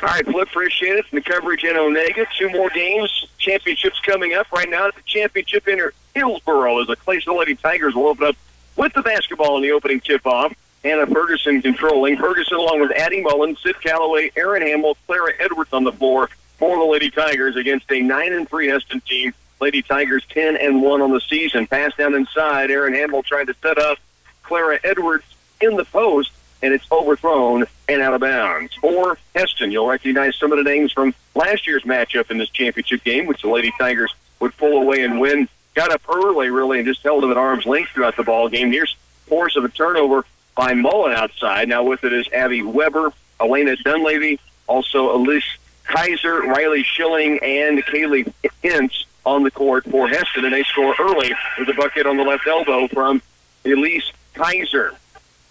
All right, Flip, appreciate it. And the coverage in Onega. 2 more games. Championships coming up right now. The championship in Hillsboro as the Clay Lady Tigers will open up with the basketball in the opening tip-off. Hannah Ferguson controlling. Ferguson along with Addie Mullen, Sid Calloway, Erin Hamill, Clara Edwards on the floor for the Lady Tigers against a 9-3 Hesston team. Lady Tigers 10-1 on the season. Pass down inside. Erin Hamill trying to set up Clara Edwards in the post, and it's overthrown and out of bounds. For Hesston, you'll recognize some of the names from last year's matchup in this championship game, which the Lady Tigers would pull away and win. Got up early, really, and just held them at arm's length throughout the ball game. Here's force of a turnover by Mullen outside. Now with it is Abby Weber, Elena Dunleavy, also Elise Kaiser, Riley Schilling, and Kaylee Ince on the court for Hesston, and they score early with a bucket on the left elbow from Elise Kaiser.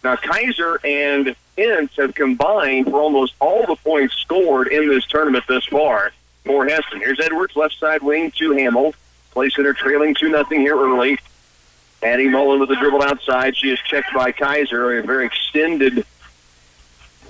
Now, Kaiser and Ince have combined for almost all the points scored in this tournament thus far for Hesston. Here's Edwards, left side wing to Hamill. Play center trailing 2-0 here early. Addie Mullen with the dribble outside. She is checked by Kaiser. A very extended,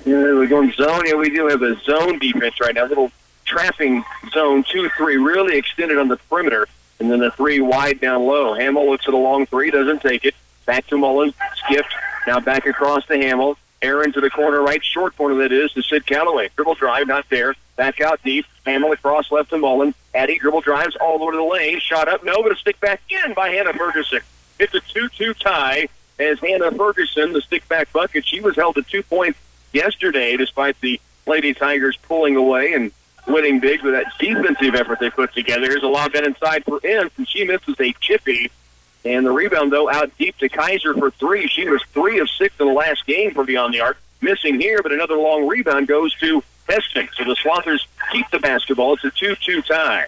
we're going zone. Yeah, we do have a zone defense right now. A little trapping zone 2-3, really extended on the perimeter. And then the 3 wide down low. Hamill looks at a long 3, doesn't take it. Back to Mullen, skipped. Now back across to Hamill. Aaron to the corner right, short corner that is, to Sid Calloway. Dribble drive, not there. Back out deep. Hamill across left to Mullen. Addie dribble drives all over the lane. Shot up, no, but a stick back in by Hannah Ferguson. It's a 2-2 tie as Hannah Ferguson, the stick back bucket, she was held to 2 points yesterday despite the Lady Tigers pulling away and winning big with that defensive effort they put together. Here's a lob down inside for Ince, and she misses a chippy. And the rebound, though, out deep to Kaiser for 3. She was 3 of 6 in the last game from beyond the arc. Missing here, but another long rebound goes to Hesston. So the Swathers keep the basketball. It's a 2-2 tie.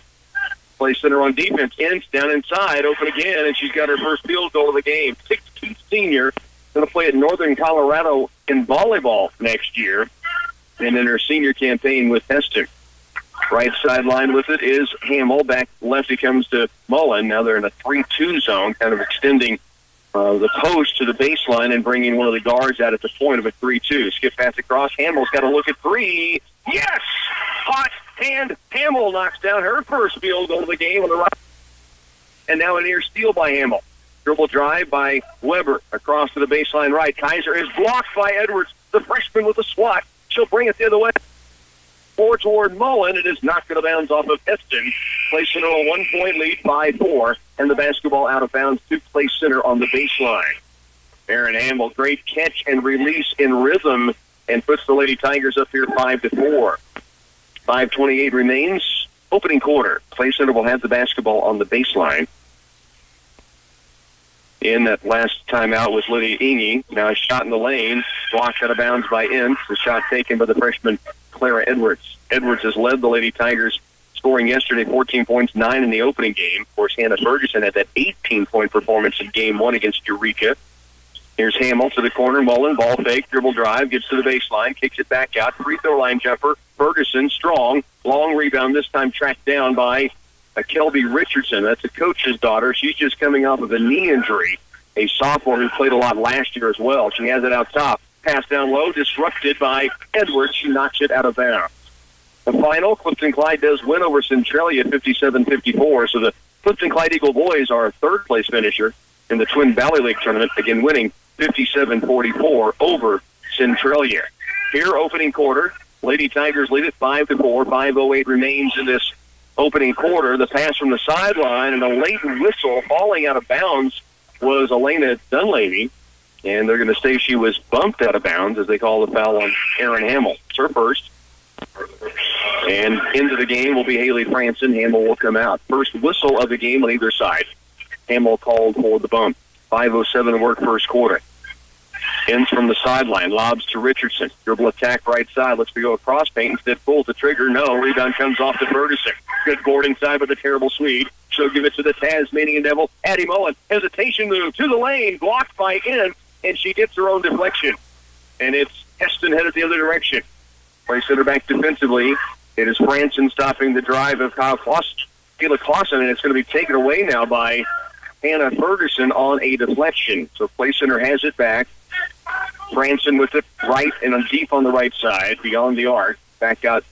Play center on defense. Ince down inside, open again, and she's got her first field goal of the game. 6'2" senior, going to play at Northern Colorado in volleyball next year. And in her senior campaign with Hesston. Right sideline with it is Hamill. Back left it comes to Mullen. Now they're in a 3-2 zone, kind of extending the post to the baseline and bringing one of the guards out at the point of a 3-2. Skip pass across. Hamill's got to look at 3. Yes! Hot hand. Hamill knocks down her first field goal of the game on the right. And now a near steal by Hamill. Dribble drive by Weber across to the baseline right. Kaiser is blocked by Edwards, the freshman with a swat. She'll bring it the other way. Forward toward Mullen. It is knocked out of bounds off of Hesston. Play center a 1-point lead by 4. And the basketball out of bounds to Play center on the baseline. Erin Hamill, great catch and release in rhythm and puts the Lady Tigers up here 5-4. 5:28 remains. Opening quarter. Play center will have the basketball on the baseline. In that last timeout was Lydia Inge. Now a shot in the lane. Blocked out of bounds by Ince. The shot taken by the freshman Clara Edwards. Edwards has led the Lady Tigers, scoring yesterday 14 points, 9 in the opening game. Of course, Hannah Ferguson had that 18-point performance in Game 1 against Eureka. Here's Hamill to the corner. Mullen, ball fake, dribble drive, gets to the baseline, kicks it back out. Free throw line jumper. Ferguson, strong. Long rebound, this time tracked down by Kelby Richardson. That's a coach's daughter. She's just coming off of a knee injury. A sophomore who played a lot last year as well. She has it out top. Pass down low, disrupted by Edwards. She knocks it out of bounds. The final, Clifton-Clyde does win over Centralia 57-54. So the Clifton-Clyde Eagle boys are a third-place finisher in the Twin Valley League tournament, again winning 57-44 over Centralia. Here, opening quarter, Lady Tigers lead it 5-4. 5:08 remains in this opening quarter. The pass from the sideline and a late whistle falling out of bounds was Elena Dunleavy. And they're going to say she was bumped out of bounds as they call the foul on Erin Hamill. It's her first. And into the game will be Haley Franson. Hamill will come out. First whistle of the game on either side. Hamill called for the bump. 5:07 to work first quarter. Ends from the sideline. Lobs to Richardson. Dribble attack right side. Looks to go across paint. Instead pulls the trigger. No. Rebound comes off to Ferguson. Good board inside with a terrible Swede. She'll give it to the Tasmanian Devil. Addie Mullen. Hesitation move to the lane. Blocked by Ince. And she gets her own deflection. And it's Hesston headed the other direction. Play center back defensively. It is Franson stopping the drive of Kayla Clausen, and it's going to be taken away now by Hannah Ferguson on a deflection. So play center has it back. Franson with it right and deep on the right side, beyond the arc. Back out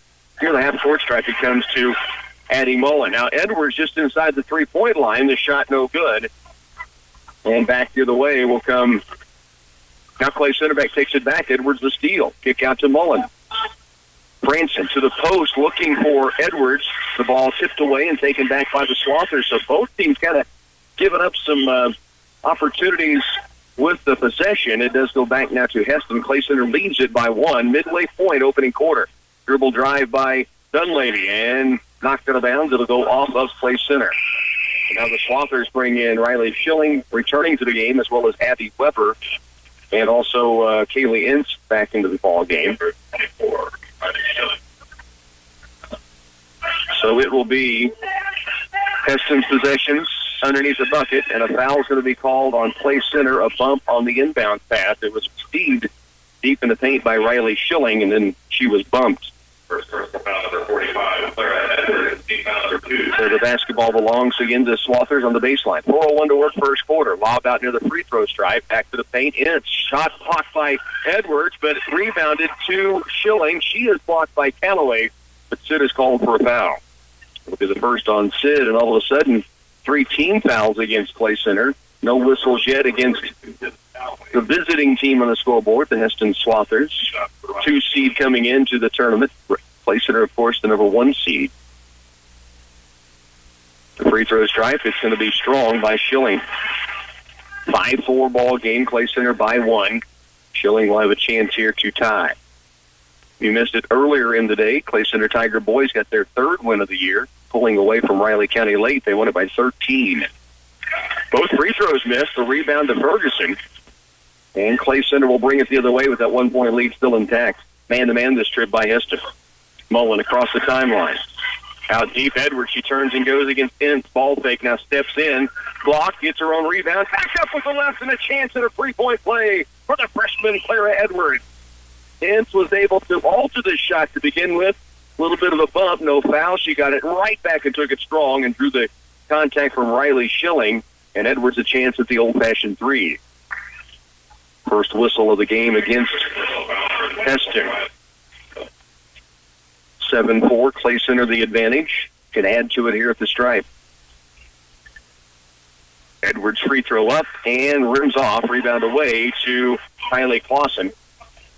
near the half-court stripe, it comes to Addie Mullen. Now, Edwards just inside the three-point line. The shot no good. And back the other way will come. Now Clay Centerback takes it back. Edwards the steal. Kick out to Mullen. Branson to the post looking for Edwards. The ball tipped away and taken back by the Swathers. So both teams kind of giving up some opportunities with the possession. It does go back now to Hesston. Clay Center leads it by 1. Midway point, opening quarter. Dribble drive by Dunleavy and knocked out of bounds. It'll go off of Clay Center. And now the Swathers bring in Riley Schilling returning to the game, as well as Abby Weber and also Kaylee Ince back into the ball game. So it will be Heston's possessions underneath the bucket, and a foul is going to be called on Clay Center, a bump on the inbound pass. It was received deep in the paint by Riley Schilling, and then she was bumped. First personal foul, number 45. So the basketball belongs again to Swathers on the baseline. 4:01 to work first quarter. Lob out near the free throw stripe. Back to the paint. Ince. Shot blocked by Edwards, but rebounded to Schilling. She is blocked by Callaway, but Sid is called for a foul. It'll be the first on Sid, and all of a sudden, 3 team fouls against Clay Center. No whistles yet against the visiting team on the scoreboard, the Hesston Swathers. 2 seed coming into the tournament. Clay Center, of course, the number 1 seed. The free throw stripe, it's going to be strong by Schilling. 5-4 ball game, Clay Center by 1. Schilling will have a chance here to tie. You missed it earlier in the day. Clay Center Tiger boys got their 3rd win of the year, pulling away from Riley County late. They won it by 13. Both free throws missed. The rebound to Ferguson. And Clay Center will bring it the other way with that 1-point lead still intact. Man-to-man this trip by Hesston. Mullen across the timeline. Out deep, Edwards. She turns and goes against Ince. Ball fake now steps in. Block, gets her own rebound. Back up with the left and a chance at a 3-point play for the freshman Clara Edwards. Ince was able to alter the shot to begin with. A little bit of a bump, no foul. She got it right back and took it strong and drew the contact from Riley Schilling. And Edwards a chance at the old-fashioned 3. First whistle of the game against Hesston. 7-4, Clay Center the advantage. Can add to it here at the stripe. Edwards free throw up and rims off. Rebound away to Kylie Clausen.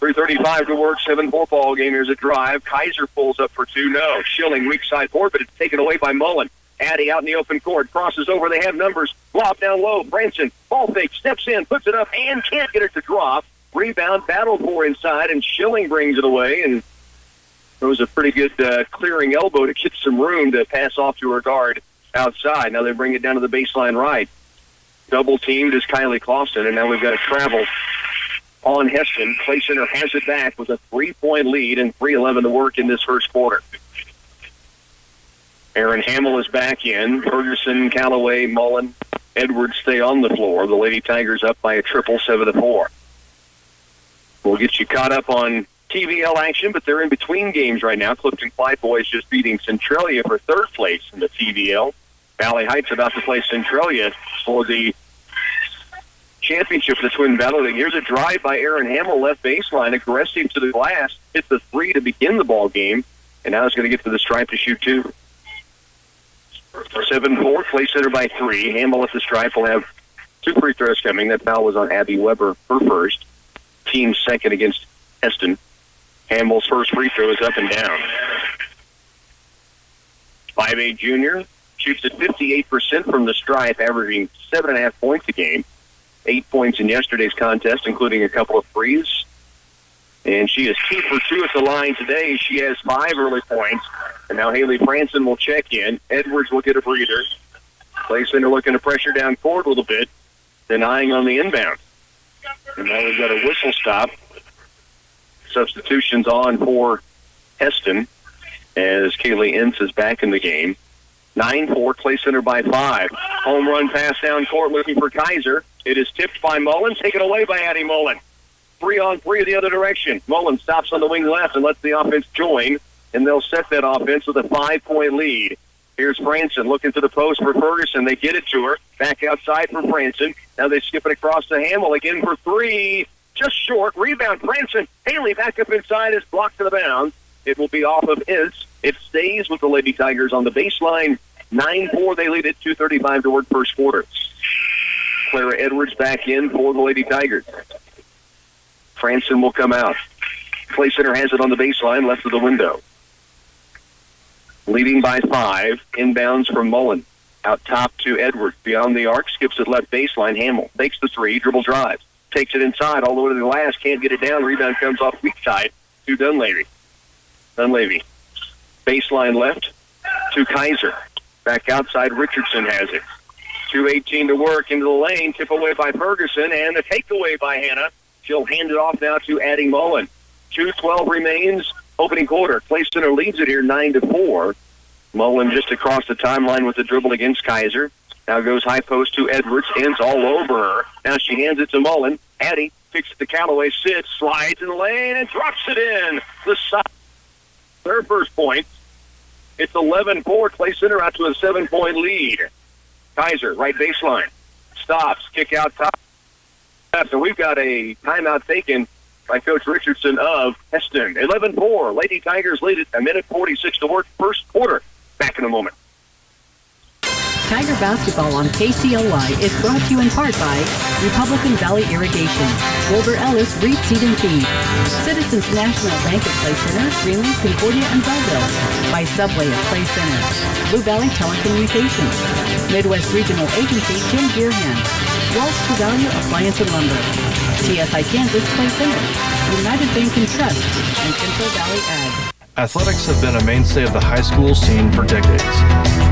3:35 to work, 7-4 ball game. Here's a drive. Kaiser pulls up for 2. No. Schilling weak side forward, but it's taken away by Mullen. Addie out in the open court. Crosses over. They have numbers. Lob down low. Branson. Ball fake. Steps in. Puts it up and can't get it to drop. Rebound. Battle for inside, and Schilling brings it away. And it was a pretty good clearing elbow to get some room to pass off to her guard outside. Now they bring it down to the baseline right. Double teamed is Kylie Clausen, and now we've got a travel on Hesston. Clay Center has it back with a 3-point lead and 3:11 to work in this first quarter. Aaron Hamill is back in. Ferguson, Callaway, Mullen, Edwards stay on the floor. The Lady Tigers up by a triple, 7-4. We'll get you caught up on TVL action, but they're in between games right now. Clifton Clyde boys just beating Centralia for 3rd place in the TVL. Valley Heights about to play Centralia for the championship of the Twin Valley League. Here's a drive by Aaron Hamill, left baseline, aggressive to the glass, hits the 3 to begin the ball game, and now he's going to get to the stripe to shoot 2. 7-4, Clay Center by 3. Hamill at the stripe will have 2 free throws coming. That foul was on Abby Weber, her first. Team second against Hesston. Hamill's first free throw is up and down. 5'8" junior, shoots at 58% from the stripe, averaging 7.5 points a game. 8 points in yesterday's contest, including a couple of threes. And she is 2 for 2 at the line today. She has 5 early points. And now Haley Franson will check in. Edwards will get a breather. Clay Center looking to pressure down court a little bit, denying on the inbound. And now we've got a whistle stop. Substitutions on for Hesston as Kaylee Ince is back in the game. 9-4, Clay Center by 5. Home run pass down court looking for Kaiser. It is tipped by Mullen, taken away by Addie Mullen. 3-on-3 the other direction. Mullen stops on the wing left and lets the offense join, and they'll set that offense with a 5-point lead. Here's Franson looking to the post for Ferguson. They get it to her. Back outside for Franson. Now they skip it across to Hamill again for 3. Just short. Rebound, Franson. Haley back up inside is blocked to the bounds. It will be off of Ince. It stays with the Lady Tigers on the baseline. 9-4, they lead it, 2:35 to work first quarter. Clara Edwards back in for the Lady Tigers. Franson will come out. Clay Center has it on the baseline, left of the window. Leading by 5, inbounds from Mullen. Out top to Edwards. Beyond the arc, skips it left baseline. Hamill takes the 3, dribble drives. Takes it inside all the way to the glass. Can't get it down. Rebound comes off weak side to Dunleavy. Baseline left to Kaiser. Back outside, Richardson has it. 2:18 to work into the lane. Tip away by Ferguson, and the takeaway by Hannah. She'll hand it off now to Addie Mullen. 2:12 remains, opening quarter. Clay Center leads it here 9-4. Mullen just across the timeline with the dribble against Kaiser. Now goes high post to Edwards. Ends all over her. Now she hands it to Mullen. Addie kicks it to Callaway. Sits, slides in the lane, and drops it in. The side. Their first point. It's 11-4. Clay Center out to a 7-point lead. Kaiser, right baseline. Stops. Kick out top. So we've got a timeout taken by Coach Richardson of Hesston. 11-4. Lady Tigers lead it. 1:46 to work first quarter. Back in a moment. Tiger Basketball on KCLY is brought to you in part by Republican Valley Irrigation, Wilbur Ellis Reed Seed and Feed, Citizens National Bank at Clay Center, Greenlee, Concordia, and Belleville, by Subway at Clay Center, Blue Valley Telecommunications, Midwest Regional Agency Jim Gearham, Walsh True Value Appliance and Lumber, TSI Kansas Clay Center, United Bank and Trust, and Central Valley Ag. Athletics have been a mainstay of the high school scene for decades.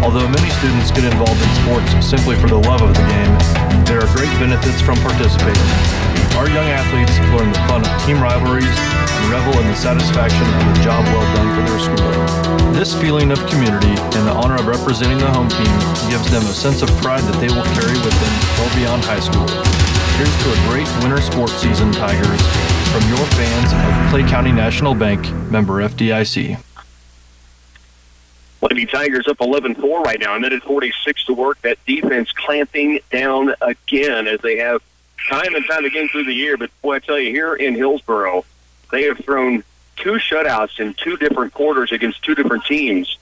Although many students get involved in sports simply for the love of the game, there are great benefits from participating. Our young athletes learn the fun of team rivalries and revel in the satisfaction of a job well done for their school. This feeling of community and the honor of representing the home team gives them a sense of pride that they will carry with them well beyond high school. Here's to a great winter sports season, Tigers, from your fans of Clay County National Bank, member FDIC. Lady Tigers up 11-4 right now. 1:46 to work. That defense clamping down again as they have time and time again through the year. But, boy, I tell you, here in Hillsboro, they have thrown 2 shutouts in 2 different quarters against 2 different teams.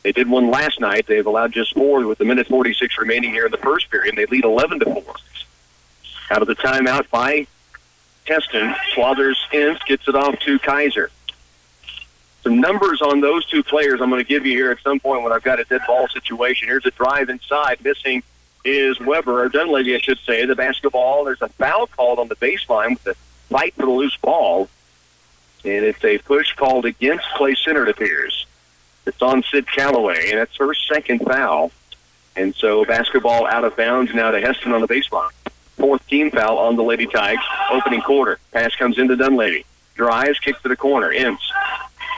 They did one last night. They've allowed just 4 with the 1:46 remaining here in the first period. They lead 11-4. Out of the timeout by Hesston, Swathers Ince gets it off to Kaiser. Some numbers on those 2 players I'm going to give you here at some point when I've got a dead ball situation. Here's a drive inside. Missing is Weber, or Dunleavy, I should say. The basketball, there's a foul called on the baseline with the fight for the loose ball. And it's a push called against Clay Center, it appears. It's on Sid Callaway, and that's her second foul. And so basketball out of bounds now to Hesston on the baseline. 4th team foul on the Lady Tigers. Opening quarter. Pass comes into Dunleavy. Drives, kicks to the corner. Ince.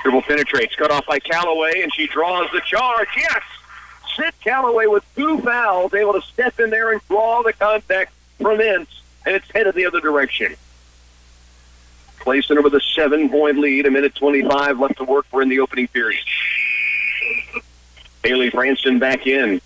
Dribble penetrates. Cut off by Callaway, and she draws the charge. Yes! Sid Callaway with 2 fouls, able to step in there and draw the contact from Ince, and it's headed the other direction. Clay Center with a 7-point lead. 1:25 left to work. We're in the opening period. Haley Franson back in.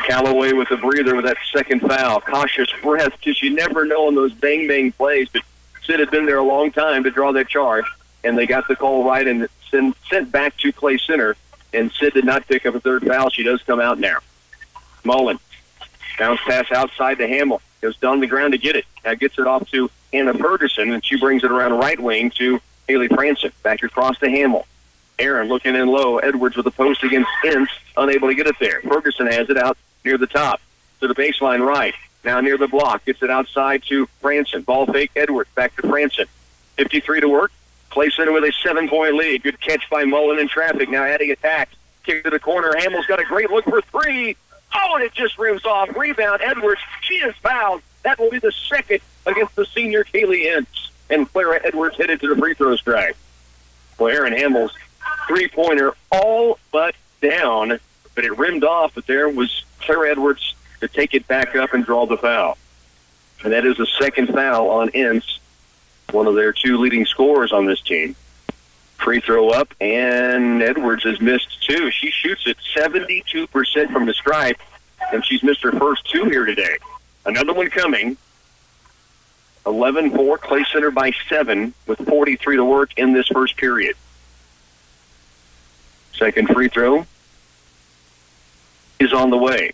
Callaway with a breather with that second foul. Cautious breath because you never know on those bang-bang plays. But Sid had been there a long time to draw that charge, and they got the call right and sent back to Clay Center. And Sid did not pick up a 3rd foul. She does come out now. Mullen. Bounce pass outside to Hamill. Goes down the ground to get it. Now gets it off to Hannah Ferguson, and she brings it around right wing to Haley Franson. Back across to Hamill. Aaron looking in low. Edwards with a post against Ince. Unable to get it there. Ferguson has it out near the top to the baseline right. Now near the block. Gets it outside to Franson. Ball fake Edwards. Back to Franson. 53 to work. Clay Center with a 7-point lead. Good catch by Mullen in traffic. Now adding attack. Kick to the corner. Hamill's got a great look for 3. Oh, and it just rims off. Rebound Edwards. She is fouled. That will be the second against the senior Kaylee Ince. And Clara Edwards headed to the free throw stripe. Well, Aaron Hamill's 3-pointer all but down, but it rimmed off, but there was Clara Edwards to take it back up and draw the foul. And that is the second foul on Ince, one of their 2 leading scorers on this team. Free throw up, and Edwards has missed 2. She shoots it 72% from the stripe, and she's missed her first 2 here today. Another one coming. 11-4, Clay Center by 7 with 43 to work in this first period. Second free throw is on the way.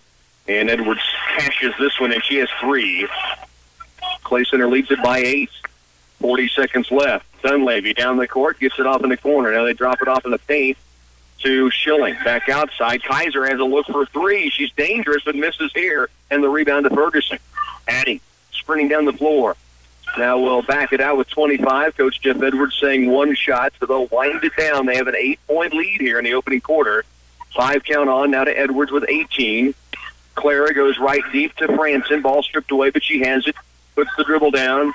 And Edwards cashes this one, and she has 3. Clay Center leads it by 8. 40 seconds left. Dunleavy down the court, gets it off in the corner. Now they drop it off in the paint to Schilling. Back outside. Kaiser has a look for 3. She's dangerous, but misses here. And the rebound to Ferguson. Addie sprinting down the floor. Now we'll back it out with 25. Coach Jeff Edwards saying 1 shot, so they'll wind it down. They have an 8-point lead here in the opening quarter. 5 count on now to Edwards with 18. Clara goes right deep to Franson. Ball stripped away, but she has it. Puts the dribble down.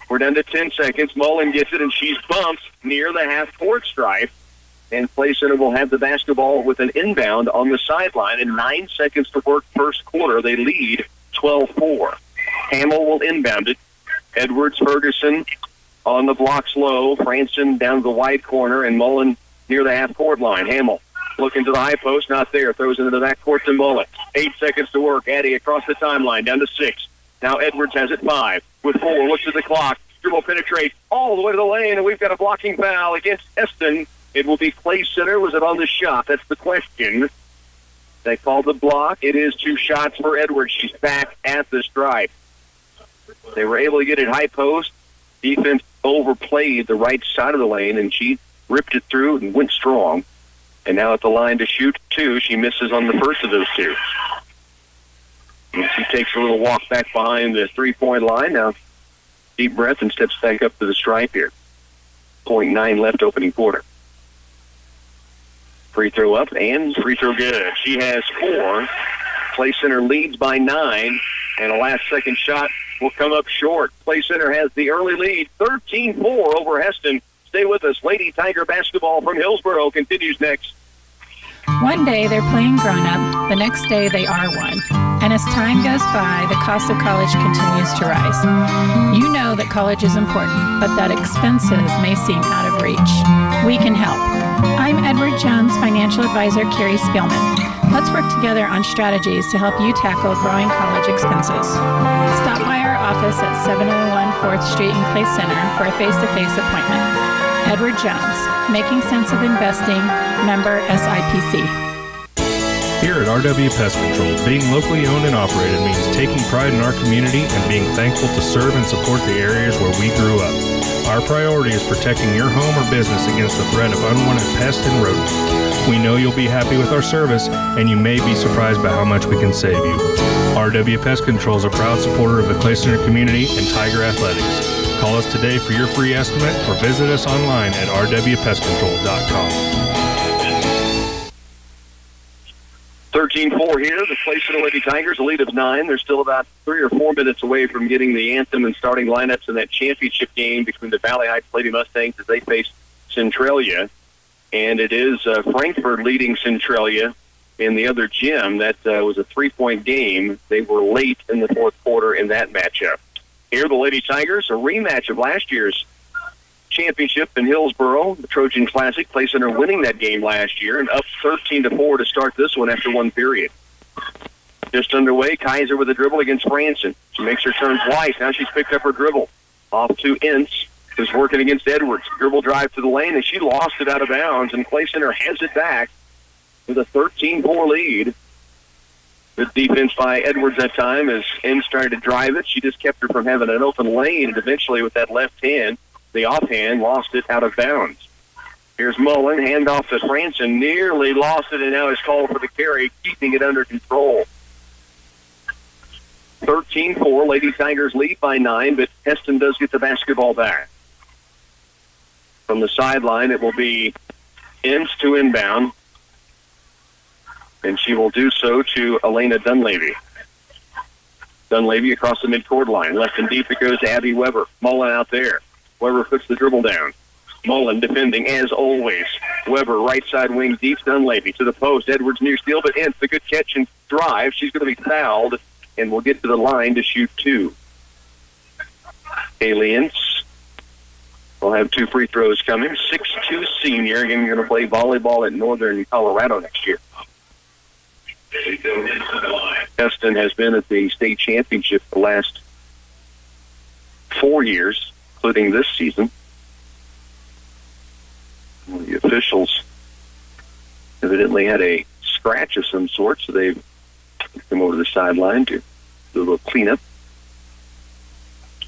We're down to 10 seconds. Mullen gets it, and she's bumped near the half-court stripe. And Clay Center will have the basketball with an inbound on the sideline. In 9 seconds to work first quarter, they lead 12-4. Hamill will inbound it. Edwards, Ferguson on the blocks low. Franson down to the wide corner, and Mullen near the half-court line. Hamill looking to the high post, not there. Throws into the backcourt to Mullen. 8 seconds to work. Addie across the timeline, down to 6. Now Edwards has it 5 with 4. Looks at the clock. Dribble penetrate all the way to the lane, and we've got a blocking foul against Hesston. It will be Clay Center. Was it on the shot? That's the question. They called the block. It is 2 shots for Edwards. She's back at the stripe. They were able to get it high post. Defense overplayed the right side of the lane, and she ripped it through and went strong. And now at the line to shoot 2. She misses on the first of those 2. And she takes a little walk back behind the 3-point line. Now, deep breath and steps back up to the stripe here. 0.9 left opening quarter. Free throw up and free throw good. She has 4. Clay Center leads by 9. And a last-second shot will come up short. Clay Center has the early lead, 13-4 over Hesston. Stay with us. Lady Tiger basketball from Hillsboro continues next. One day they're playing grown-up, the next day they are one. And as time goes by, the cost of college continues to rise. You know that college is important, but that expenses may seem out of reach. We can help. I'm Edward Jones financial advisor Carrie Spielman. Let's work together on strategies to help you tackle growing college expenses. Stop by our office at 701 4th Street in Clay Center for a face-to-face appointment. Edward Jones, Making Sense of Investing, member SIPC. Here at RW Pest Control, being locally owned and operated means taking pride in our community and being thankful to serve and support the areas where we grew up. Our priority is protecting your home or business against the threat of unwanted pests and rodents. We know you'll be happy with our service, and you may be surprised by how much we can save you. RW Pest Control is a proud supporter of the Clay Center community and Tiger Athletics. Call us today for your free estimate or visit us online at rwpestcontrol.com. 13-4 here. The Clay Center Lady Tigers, a lead of 9. They're still about 3 or 4 minutes away from getting the anthem and starting lineups in that championship game between the Valley Heights Lady Mustangs as they face Centralia. And it is Frankfurt leading Centralia in the other gym. That was a 3-point game. They were late in the fourth quarter in that matchup. Here, the Lady Tigers, a rematch of last year's championship in Hillsboro, the Trojan Classic. Clay Center winning that game last year and up 13-4 to start this one after 1 period. Just underway, Kaiser with a dribble against Franson. She makes her turn twice. Now she's picked up her dribble. Off to Ince, who's working against Edwards. Dribble drive to the lane, and she lost it out of bounds, and Clay Center has it back with a 13-4 lead. Good defense by Edwards that time as Ince started to drive it. She just kept her from having an open lane, and eventually with that left hand, the offhand lost it out of bounds. Here's Mullen, handoff to Franson, nearly lost it, and now is called for the carry, keeping it under control. 13-4, Lady Tigers lead by 9, but Hesston does get the basketball back. From the sideline, it will be Ince to inbound, and she will do so to Elena Dunleavy. Dunleavy across the midcourt line. Left and deep it goes to Abby Weber. Mullen out there. Weber puts the dribble down. Mullen defending as always. Weber right side wing deep. Dunleavy to the post. Edwards near steal, but Ince, the good catch and drive. She's going to be fouled and will get to the line to shoot 2. Kaylee Ince will have 2 free throws coming. 6'2" senior. Again, you're going to play volleyball at Northern Colorado next year. Hesston has been at the state championship the last 4 years, including this season. Well, the officials evidently had a scratch of some sort, so they've come over to the sideline to do a little cleanup.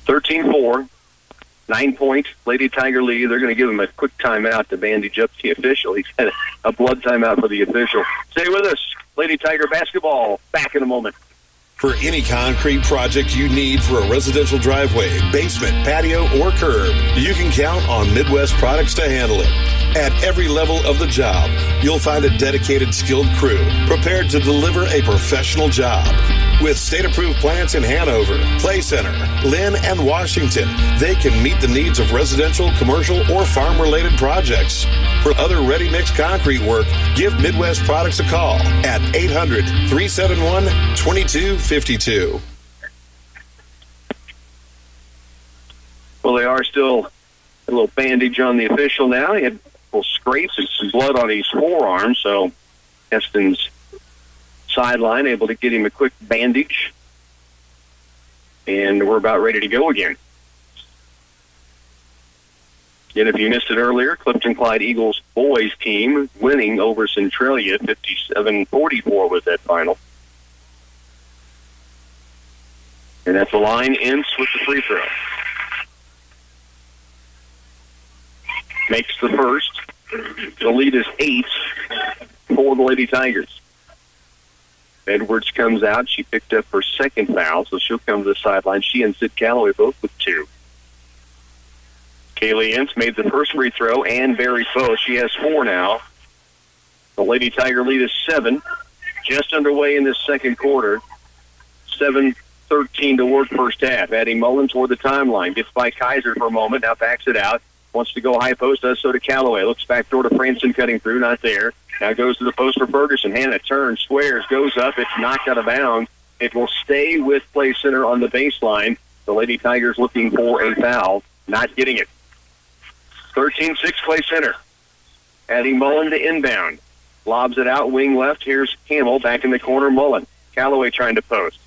13-4, 9-point Lady Tiger lead. They're going to give him a quick timeout to bandage up the official. He's had a blood timeout for the official. Stay with us. Lady Tiger basketball. Back in a moment. For any concrete project you need for a residential driveway, basement, patio, or curb, you can count on Midwest Products to handle it. At every level of the job, you'll find a dedicated, skilled crew prepared to deliver a professional job. With state-approved plants in Hanover, Clay Center, Lynn, and Washington, they can meet the needs of residential, commercial, or farm-related projects. For other ready-mix concrete work, give Midwest Products a call at 800-371-2252. Well, they are still a little bandage on the official now. He had little scrapes and some blood on his forearm, so Hesston's sideline able to get him a quick bandage. And we're about ready to go again. And if you missed it earlier, Clifton-Clyde Eagles boys team winning over Centralia, 57-44 was that final. And that's the line ends with the free throw. Makes the first. The lead is 8 for the Lady Tigers. Edwards comes out. She picked up her second foul, so she'll come to the sideline. She and Sid Calloway both with 2. Kaylee Ince made the first free throw and Barry both. She has 4 now. The Lady Tiger lead is 7. Just underway in this second quarter. 7:13 to work first half. Addie Mullen toward the timeline. Gets by Kaiser for a moment. Now backs it out. Wants to go high post. Does so to Calloway. Looks back door to Franson cutting through. Not there. Now goes to the post for Ferguson. Hannah turns, squares, goes up. It's knocked out of bounds. It will stay with Play Center on the baseline. The Lady Tigers looking for a foul. Not getting it. 13-6 Play Center. Addie Mullen to inbound. Lobs it out, wing left. Here's Hamill back in the corner. Mullen. Calloway trying to post.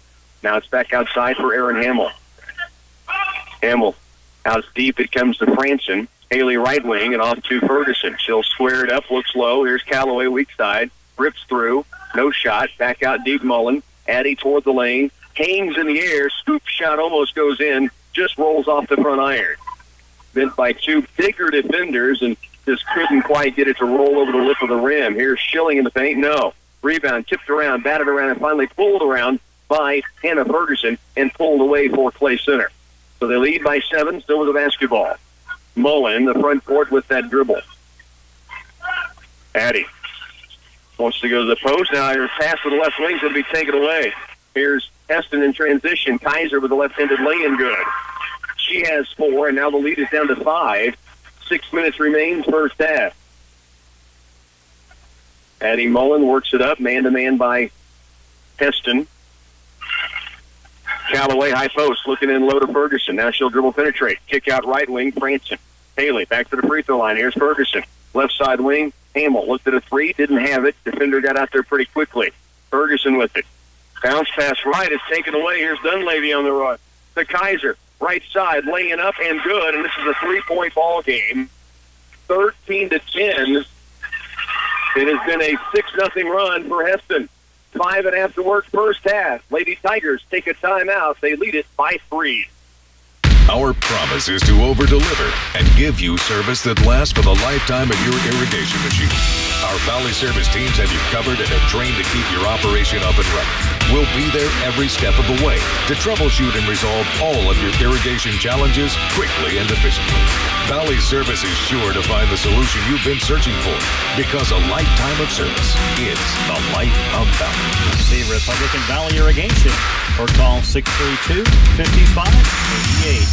Now it's back outside for Aaron Hamill. Hamill out deep. It comes to Franson. Haley right wing and off to Ferguson. She'll square it up, looks low. Here's Calloway weak side. Rips through. No shot. Back out deep Mullen. Addie toward the lane. Hangs in the air. Scoop shot almost goes in. Just rolls off the front iron. Bent by 2 bigger defenders and just couldn't quite get it to roll over the lip of the rim. Here's Schilling in the paint. No. Rebound, tipped around, batted around, and finally pulled around by Hannah Ferguson and pulled away for Clay Center. So they lead by 7, still with the basketball. Mullen, the front court with that dribble. Addie wants to go to the post. Now her pass to the left wing is going to be taken away. Here's Hesston in transition. Kaiser with the left-handed lay-in good. She has 4, and now the lead is down to 5. 6 minutes remains first half. Addie Mullen works it up, man-to-man by Hesston. Calloway, high post, looking in low to Ferguson. Now she'll dribble penetrate. Kick out right wing, Franson. Haley, back to the free throw line. Here's Ferguson. Left side wing, Hamill looked at a 3, didn't have it. Defender got out there pretty quickly. Ferguson with it. Bounce pass right is taken away. Here's Dunleavy on the run. To Kaiser. Right side, laying up and good, and this is a 3-point ball game. 13-10. It has been a 6-0 run for Hesston. 5.5 to work first half. Lady Tigers take a timeout. They lead it by 3. Our promise is to over-deliver and give you service that lasts for the lifetime of your irrigation machine. Our Valley Service teams have you covered and are trained to keep your operation up and running. We'll be there every step of the way to troubleshoot and resolve all of your irrigation challenges quickly and efficiently. Valley Service is sure to find the solution you've been searching for, because a lifetime of service is the life of Valley. See Republican Valley Irrigation or call 632-5588.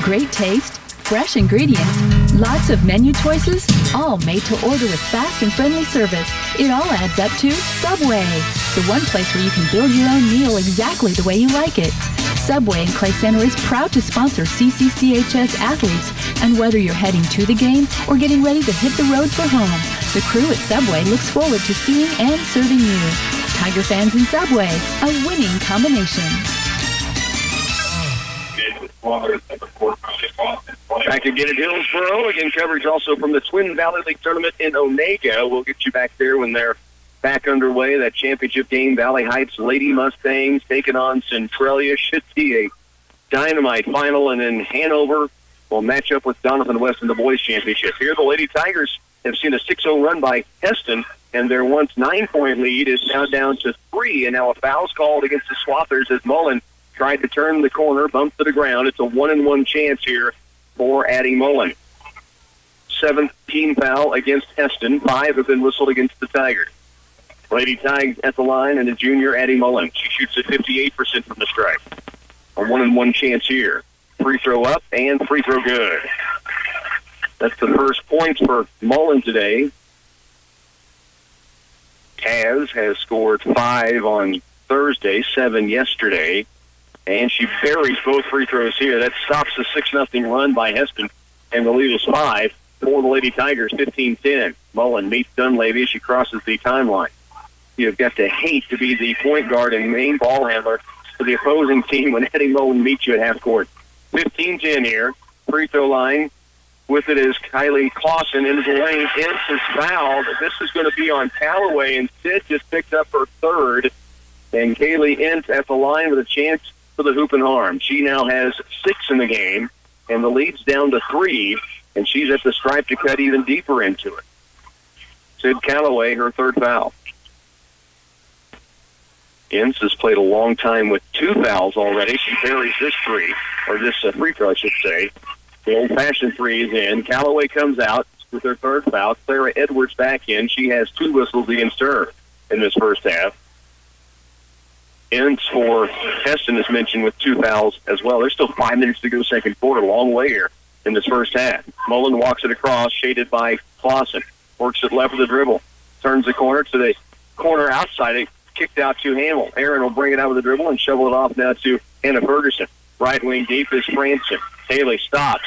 Great taste, fresh ingredients, lots of menu choices, all made to order with fast and friendly service. It all adds up to Subway, the one place where you can build your own meal exactly the way you like it. Subway in Clay Center is proud to sponsor CCCHS athletes, and whether you're heading to the game or getting ready to hit the road for home, the crew at Subway looks forward to seeing and serving you. Tiger fans and Subway, a winning combination. Back again at Hillsboro. Again, coverage also from the Twin Valley League Tournament in Onega. We'll get you back there when they're back underway. That championship game, Valley Heights Lady Mustangs taking on Centralia. Should be a dynamite final. And then Hanover will match up with Doniphan West in the boys' championship. Here, the Lady Tigers have seen a 6-0 run by Hesston, and their once 9-point lead is now down to 3. And now a foul's called against the Swathers as Mullen tried to turn the corner, bumped to the ground. It's a 1-and-1 chance here for Addie Mullen. 17 foul against Hesston. 5 have been whistled against the Tigers. Lady Tigers at the line, and the junior Addie Mullen. She shoots at 58% from the stripe. A 1-and-1 chance here. Free throw up and free throw good. That's the first points for Mullen today. Kaz has scored 5 on Thursday, 7 yesterday, and she buries both free throws here. That stops the 6-0 run by Hesston, and the lead is 5 for the Lady Tigers, 15-10. Mullen meets Dunleavy as she crosses the timeline. You've got to hate to be the point guard and main ball handler for the opposing team when Addie Mullen meets you at half court. 15-10 here. Free throw line. With it is Kylie Clausen into the lane. Ince is fouled. This is going to be on Callaway, and Sid just picked up her third. And Kaylee Ince at the line with a chance for the hoop and harm. She now has 6 in the game, and the lead's down to 3, and she's at the stripe to cut even deeper into it. Sid Callaway, her third foul. Ince has played a long time with 2 fouls already. She buries this free throw, I should say. The old-fashioned 3 is in. Callaway comes out with her third foul. Clara Edwards back in. She has 2 whistles against her in this first half. Ince for Hesston is mentioned with 2 fouls as well. There's still 5 minutes to go second quarter. Long way here in this first half. Mullen walks it across, shaded by Clausen. Works it left with the dribble. Turns the corner to the corner outside. It kicked out to Hamill. Aaron will bring it out with the dribble and shovel it off now to Hannah Ferguson. Right wing deep is Franson. Haley stops.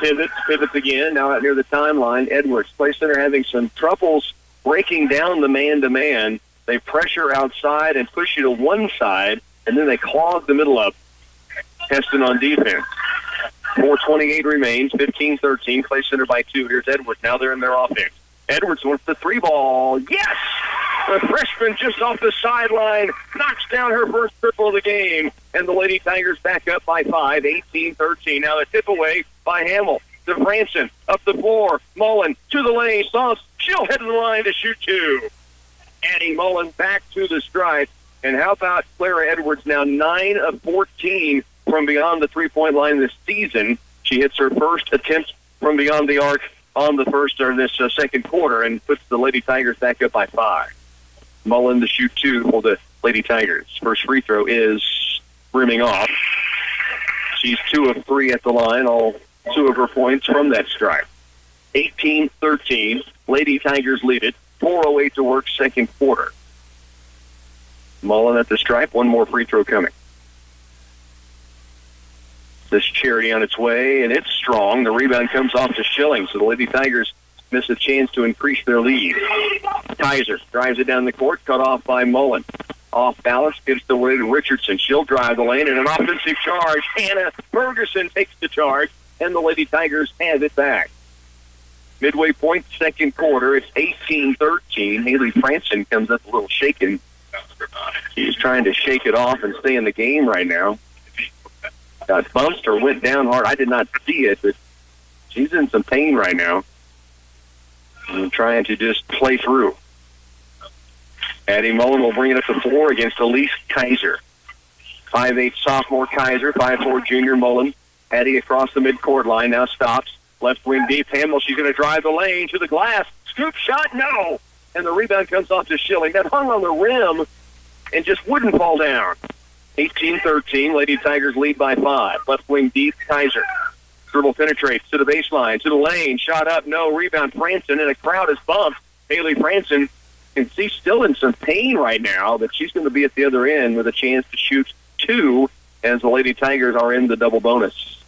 Pivots again. Now out near the timeline. Edwards. Play center having some troubles breaking down the man-to-man. They pressure outside and push you to one side, and then they clog the middle up. Hesston on defense. 4:28 remains. 15-13. Play center by 2. Here's Edwards. Now they're in their offense. Edwards wants the 3 ball. Yes! The freshman just off the sideline knocks down her first triple of the game, and the Lady Tigers back up by 5, 18-13. Now the tip away by Hamill to Franson, up the floor, Mullen to the lane, Sauce, she'll head to the line to shoot 2. Addie Mullen back to the stripe, and how about Clara Edwards now 9 of 14 from beyond the three-point line this season. She hits her first attempt from beyond the arc on the second quarter and puts the Lady Tigers back up by 5. Mullen to shoot 2 for the Lady Tigers. First free throw is rimming off. She's 2 of 3 at the line, all 2 of her points from that stripe. 18-13. Lady Tigers lead it. 4:08 to work, second quarter. Mullen at the stripe. One more free throw coming. This charity on its way, and it's strong. The rebound comes off to Schilling, so the Lady Tigers miss a chance to increase their lead. Kaiser drives it down the court, cut off by Mullen. Off balance, gives the way to Richardson. She'll drive the lane, and an offensive charge. Hannah Ferguson takes the charge, and the Lady Tigers have it back. Midway point, second quarter. It's 18-13. Haley Franson comes up a little shaken. She's trying to shake it off and stay in the game right now. Got bumped or went down hard. I did not see it, but she's in some pain right now. And trying to just play through. Addie Mullen will bring it up the floor against Elise Kaiser. 5'8" sophomore Kaiser, 5'4" junior Mullen. Addie across the midcourt line, now stops. Left wing deep, Hamill, she's going to drive the lane to the glass. Scoop shot, no! And the rebound comes off to Schilling. That hung on the rim and just wouldn't fall down. 18-13, Lady Tigers lead by 5. Left wing deep, Kaiser. Dribble penetrates to the baseline, to the lane. Shot up, no. Rebound, Franson, and a crowd is bumped. Haley Franson, and she's still in some pain right now, but she's going to be at the other end with a chance to shoot 2 as the Lady Tigers are in the double bonus.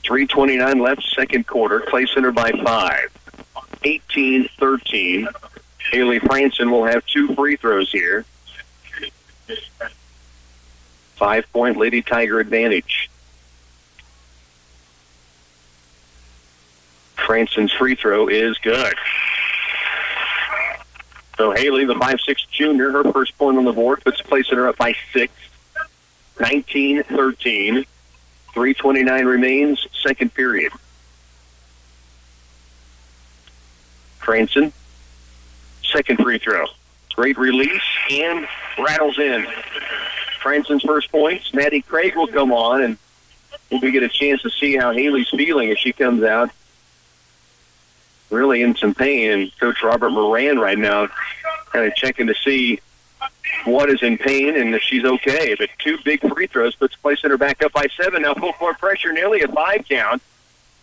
3:29 left, second quarter. Clay Center by 5. 18-13. Haley Franson will have 2 free throws here. 5-point Lady Tiger advantage. Franson's free throw is good. So Haley, the 5'6" junior, her first point on the board, puts placing her up by 6. 19-13. 3:29 remains, second period. Franson, second free throw. Great release and rattles in. Franson's first points. Maddie Craig will come on, and we'll get a chance to see how Haley's feeling as she comes out. Really in some pain, and Coach Robert Moran right now kind of checking to see what is in pain and if she's okay. But 2 big free throws puts placing her back up by 7. Now full court pressure, nearly a 5 count,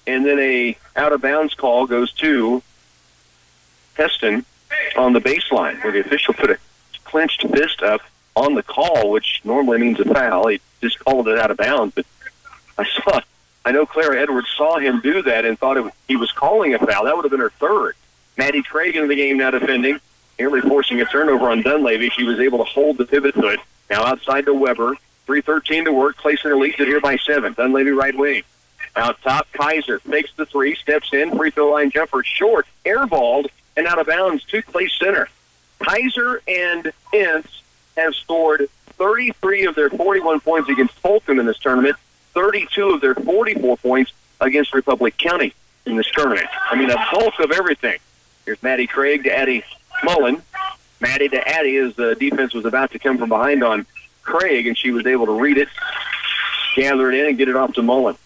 and then a out-of-bounds call goes to Hesston on the baseline, where the official put a clenched fist up on the call, which normally means a foul. He just called it out of bounds, but I know Clara Edwards saw him do that and thought he was calling a foul. That would have been her third. Maddie Craig in the game now defending, nearly forcing a turnover on Dunleavy. She was able to hold the pivot foot. Now outside to Weber. 3:13 to work. Claycenter leads it here by 7. Dunleavy right wing. Out top, Kaiser makes the 3, steps in, free throw line jumper short, airballed, and out of bounds to Claycenter. Kaiser and Ince have scored 33 of their 41 points against Fulton in this tournament, 32 of their 44 points against Republic County in this tournament. I mean, a bulk of everything. Here's Maddie Craig to Addie Mullen. Maddie to Addie as the defense was about to come from behind on Craig, and she was able to read it, gather it in, and get it off to Mullen.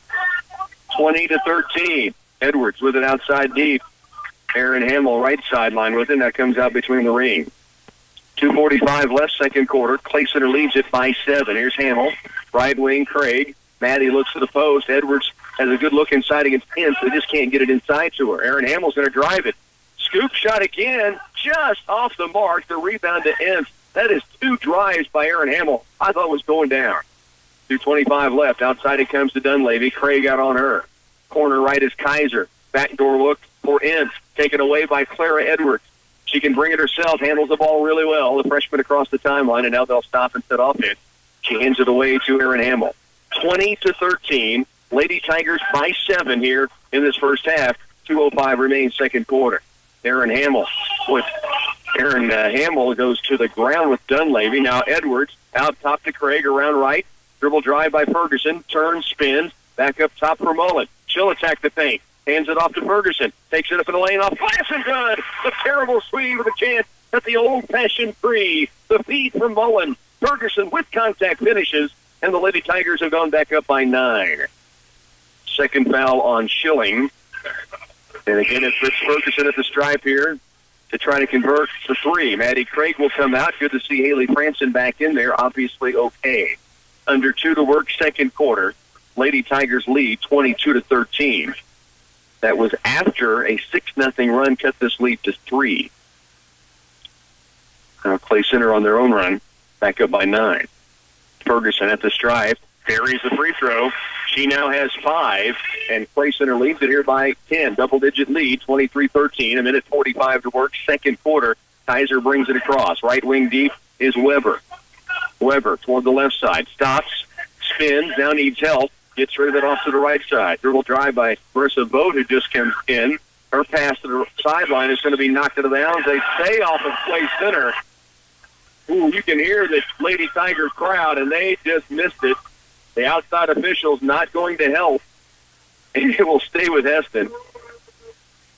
20-13. Edwards with it outside deep. Aaron Hamill right sideline with it. That comes out between the ring. 2:45 left, second quarter. Claycenter leads it by 7. Here's Hamill. Right wing, Craig. Maddie looks to the post. Edwards has a good look inside against Ince. They just can't get it inside to her. Aaron Hamill's going to drive it. Scoop shot again, just off the mark. The rebound to Ince. That is 2 drives by Aaron Hamill. I thought was going down. 2:25 left. Outside it comes to Dunleavy. Craig out on her. Corner right is Kaiser. Backdoor look for Ince. Taken away by Clara Edwards. She can bring it herself. Handles the ball really well. The freshman across the timeline, and now they'll stop and set off it. She hands it away to Aaron Hamill. 20-13. Lady Tigers by 7 here in this first half. 2:05 remains second quarter. Aaron Hamill goes to the ground with Dunleavy. Now Edwards out top to Craig, around right. Dribble drive by Ferguson. Turns, spins. Back up top for Mullen. She'll attack the paint. Hands it off to Ferguson. Takes it up in the lane off glass and good. A terrible swing with a chance at the old-fashioned three. The feed from Mullen. Ferguson with contact finishes, and the Lady Tigers have gone back up by 9. Second foul on Schilling. And again, it's Rich Ferguson at the stripe here to try to convert the 3. Maddie Craig will come out. Good to see Haley Franson back in there. Obviously okay. Under 2 to work, second quarter. Lady Tigers lead 22-13. That was after a 6-0 run cut this lead to 3. Claycenter on their own run, back up by 9. Ferguson at the stripe, carries the free throw. She now has 5, and Claycenter leads it here by 10. Double-digit lead, 23-13. A minute 45 to work, second quarter. Kaiser brings it across. Right wing deep is Weber. Weber toward the left side. Stops, spins, now needs help. Gets rid of it off to the right side. Dribble drive by Marissa Vogt, who just comes in. Her pass to the sideline is going to be knocked out of bounds. They stay off of Claycenter. Ooh, you can hear the Lady Tiger crowd, and they just missed it. The outside official's not going to help, and it will stay with Hesston.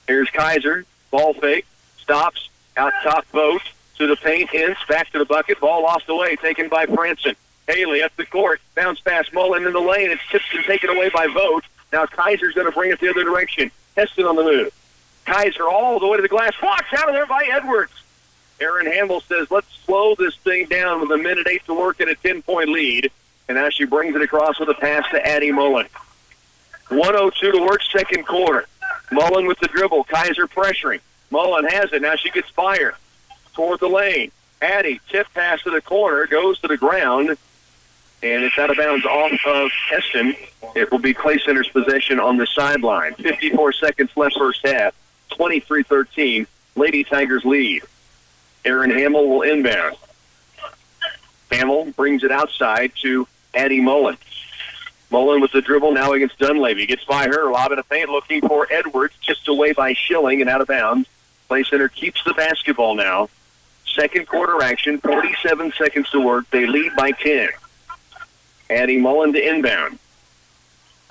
Here's Kaiser. Ball fake. Stops. Out top Vogt. To the paint. Ince. Back to the bucket. Ball lost away. Taken by Franson. Haley up the court. Bounce pass. Mullen in the lane. It's tipped and taken away by Vogt. Now Kaiser's going to bring it the other direction. Hesston on the move. Kaiser all the way to the glass. Walks out of there by Edwards. Aaron Hamill says, let's slow this thing down with a minute 8 to work and a 10-point lead. And now she brings it across with a pass to Addie Mullen. 1:02 to work, second quarter. Mullen with the dribble. Kaiser pressuring. Mullen has it. Now she gets fired toward the lane. Addie, tip pass to the corner, goes to the ground, and it's out of bounds off of Hesston. It will be Claycenter's possession on the sideline. 54 seconds left first half. 23-13. Lady Tigers lead. Aaron Hamill will inbound. Hamill brings it outside to Addie Mullen. Mullen with the dribble now against Dunleavy. Gets by her, lob in a feint, looking for Edwards, just away by Schilling and out of bounds. Play center keeps the basketball now. Second quarter action, 47 seconds to work. They lead by 10. Addie Mullen to inbound.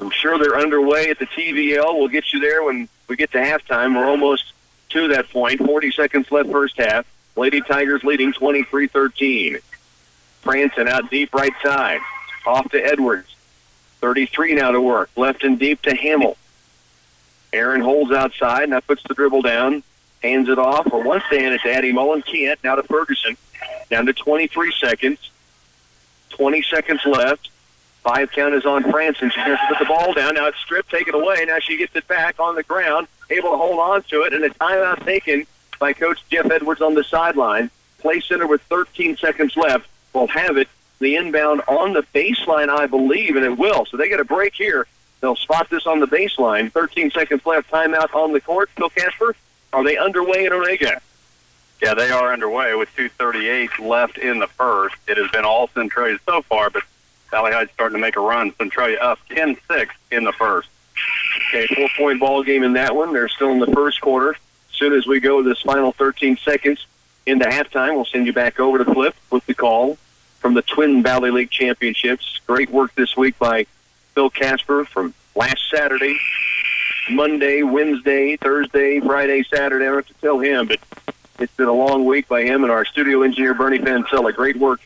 I'm sure they're underway at the TVL. We'll get you there when we get to halftime. We're almost to that point. 40 seconds left first half. Lady Tigers leading 23-13. Franson out deep right side. Off to Edwards. 33 now to work. Left and deep to Hamill. Aaron holds outside. Now puts the dribble down. Hands it off. Or wants to hand it to Addie Mullen. Can't. Now to Ferguson. Down to 23 seconds. 20 seconds left. 5 count is on Franson. She has to put the ball down. Now it's stripped, taken away. Now she gets it back on the ground. Able to hold on to it. And a timeout taken by Coach Jeff Edwards on the sideline. Play center with 13 seconds left. Will have it. The inbound on the baseline, I believe, and it will. So they get a break here. They'll spot this on the baseline. 13 seconds left. Timeout on the court. Phil Casper, are they underway in Onega? Yeah, they are underway with 2:38 left in the first. It has been all Centralia so far, but Valley Heights starting to make a run. Centralia up 10-6 in the first. Okay, 4-point ball game in that one. They're still in the first quarter. As soon as we go this final 13 seconds into halftime, we'll send you back over to Flip with the call from the Twin Valley League Championships. Great work this week by Phil Casper from last Saturday, Monday, Wednesday, Thursday, Friday, Saturday. I don't have to tell him, but it's been a long week by him and our studio engineer, Bernie Pancella. Great work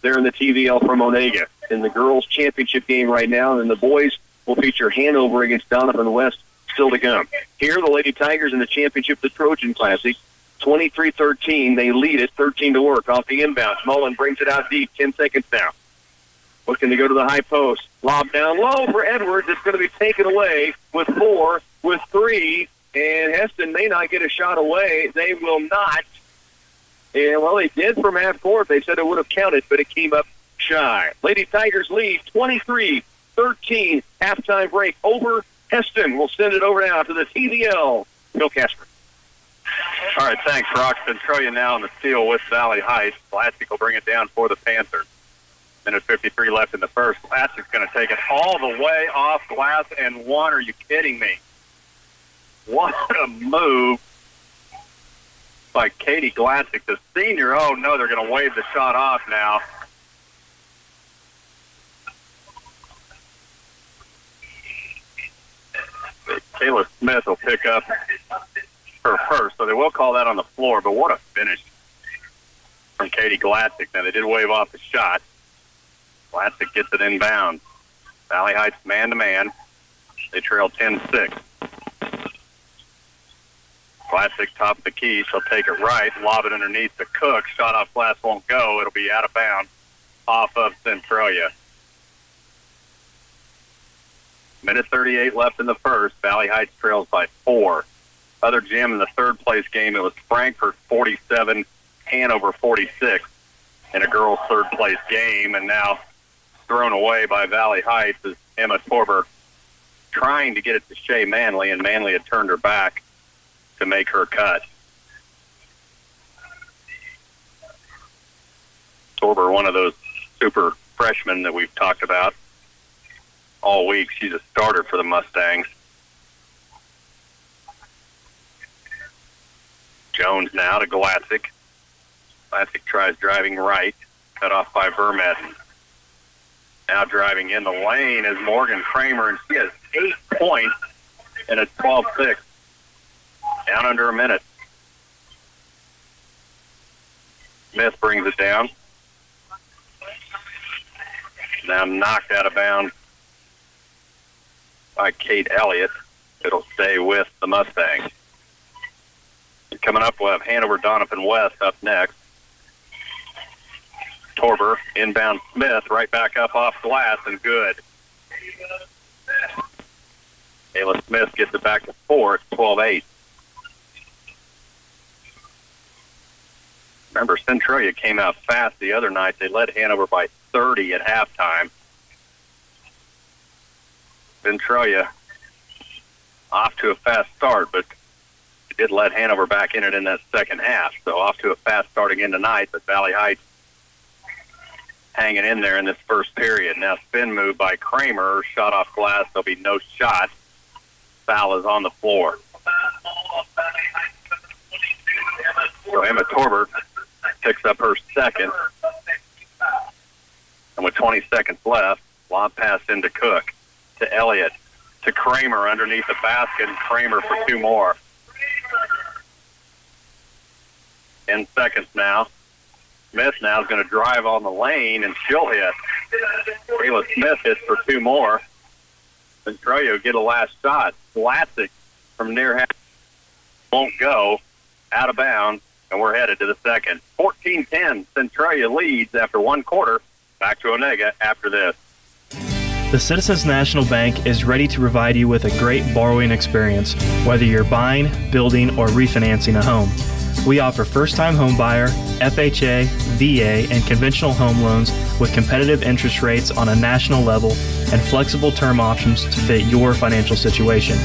there in the TVL from Onega. In the girls' championship game right now, and the boys will feature Hanover against Donovan West still to come. Here, the Lady Tigers in the championship, the Trojan Classic. 23-13. They lead it. 13 to work off the inbounds. Mullen brings it out deep. 10 seconds now. Looking to go to the high post. Lob down low for Edwards. It's going to be taken away with 4, with 3. And Hesston may not get a shot away. They will not. And, well, they did from half court. They said it would have counted, but it came up shy. Lady Tigers lead 23-13. Halftime break over Hesston. We'll send it over now to the TVL. Phil Casper. All right, thanks, Rock. Centralia now in the steal with Valley Heights. Classic will bring it down for the Panthers. Minute 53 left in the first. Classic's going to take it all the way off glass and one. Are you kidding me? What a move by Katie Glassick, the senior. Oh, no, they're going to wave the shot off now. Kayla Smith will pick up her first, so they will call that on the floor, but what a finish from Katie Glassick. Now, they did wave off the shot. Glassick gets it inbound. Valley Heights man-to-man. They trail 10-6. Glassick top of the key. She'll take it right, lob it underneath the Cook. Shot off glass won't go. It'll be out of bounds off of Centralia. Minute 38 left in the first. Valley Heights trails by 4. Other gym in the third-place game, it was Frankfurt 47, Hanover 46 in a girls' third-place game, and now thrown away by Valley Heights is Emma Torber trying to get it to Shea Manley, and Manley had turned her back to make her cut. Torber, one of those super freshmen that we've talked about all week. She's a starter for the Mustangs. Jones now to Glassick. Glassick tries driving right. Cut off by Vermetten. Now driving in the lane is Morgan Kramer, and she has 8 points in a 12-6. Down under a minute. Smith brings it down. Now knocked out of bounds by Kate Elliott. It'll stay with the Mustangs. Coming up, we'll have Hanover Donovan West up next. Torber, inbound Smith, right back up off glass, and good. Kayla Smith gets it back to 4. It's 12-8. Remember, Centralia came out fast the other night. They led Hanover by 30 at halftime. Centralia off to a fast start, but it did let Hanover back in it in that second half. So off to a fast start again tonight, but Valley Heights hanging in there in this first period. Now spin move by Kramer, shot off glass. There'll be no shot. Foul is on the floor. So Emma Torber picks up her second. And with 20 seconds left, lob pass into Cook, to Elliott, to Kramer underneath the basket, and Kramer for two more. 10 seconds now. Smith now is going to drive on the lane, and she'll hit. Kayla Smith hits for two more. Centralia get a last shot. Vlasic from near half won't go. Out of bounds, and we're headed to the second. 14-10, Centralia leads after one quarter. Back to Onega after this. The Citizens National Bank is ready to provide you with a great borrowing experience, whether you're buying, building, or refinancing a home. We offer first-time home buyer, FHA, VA, and conventional home loans with competitive interest rates on a national level and flexible term options to fit your financial situation.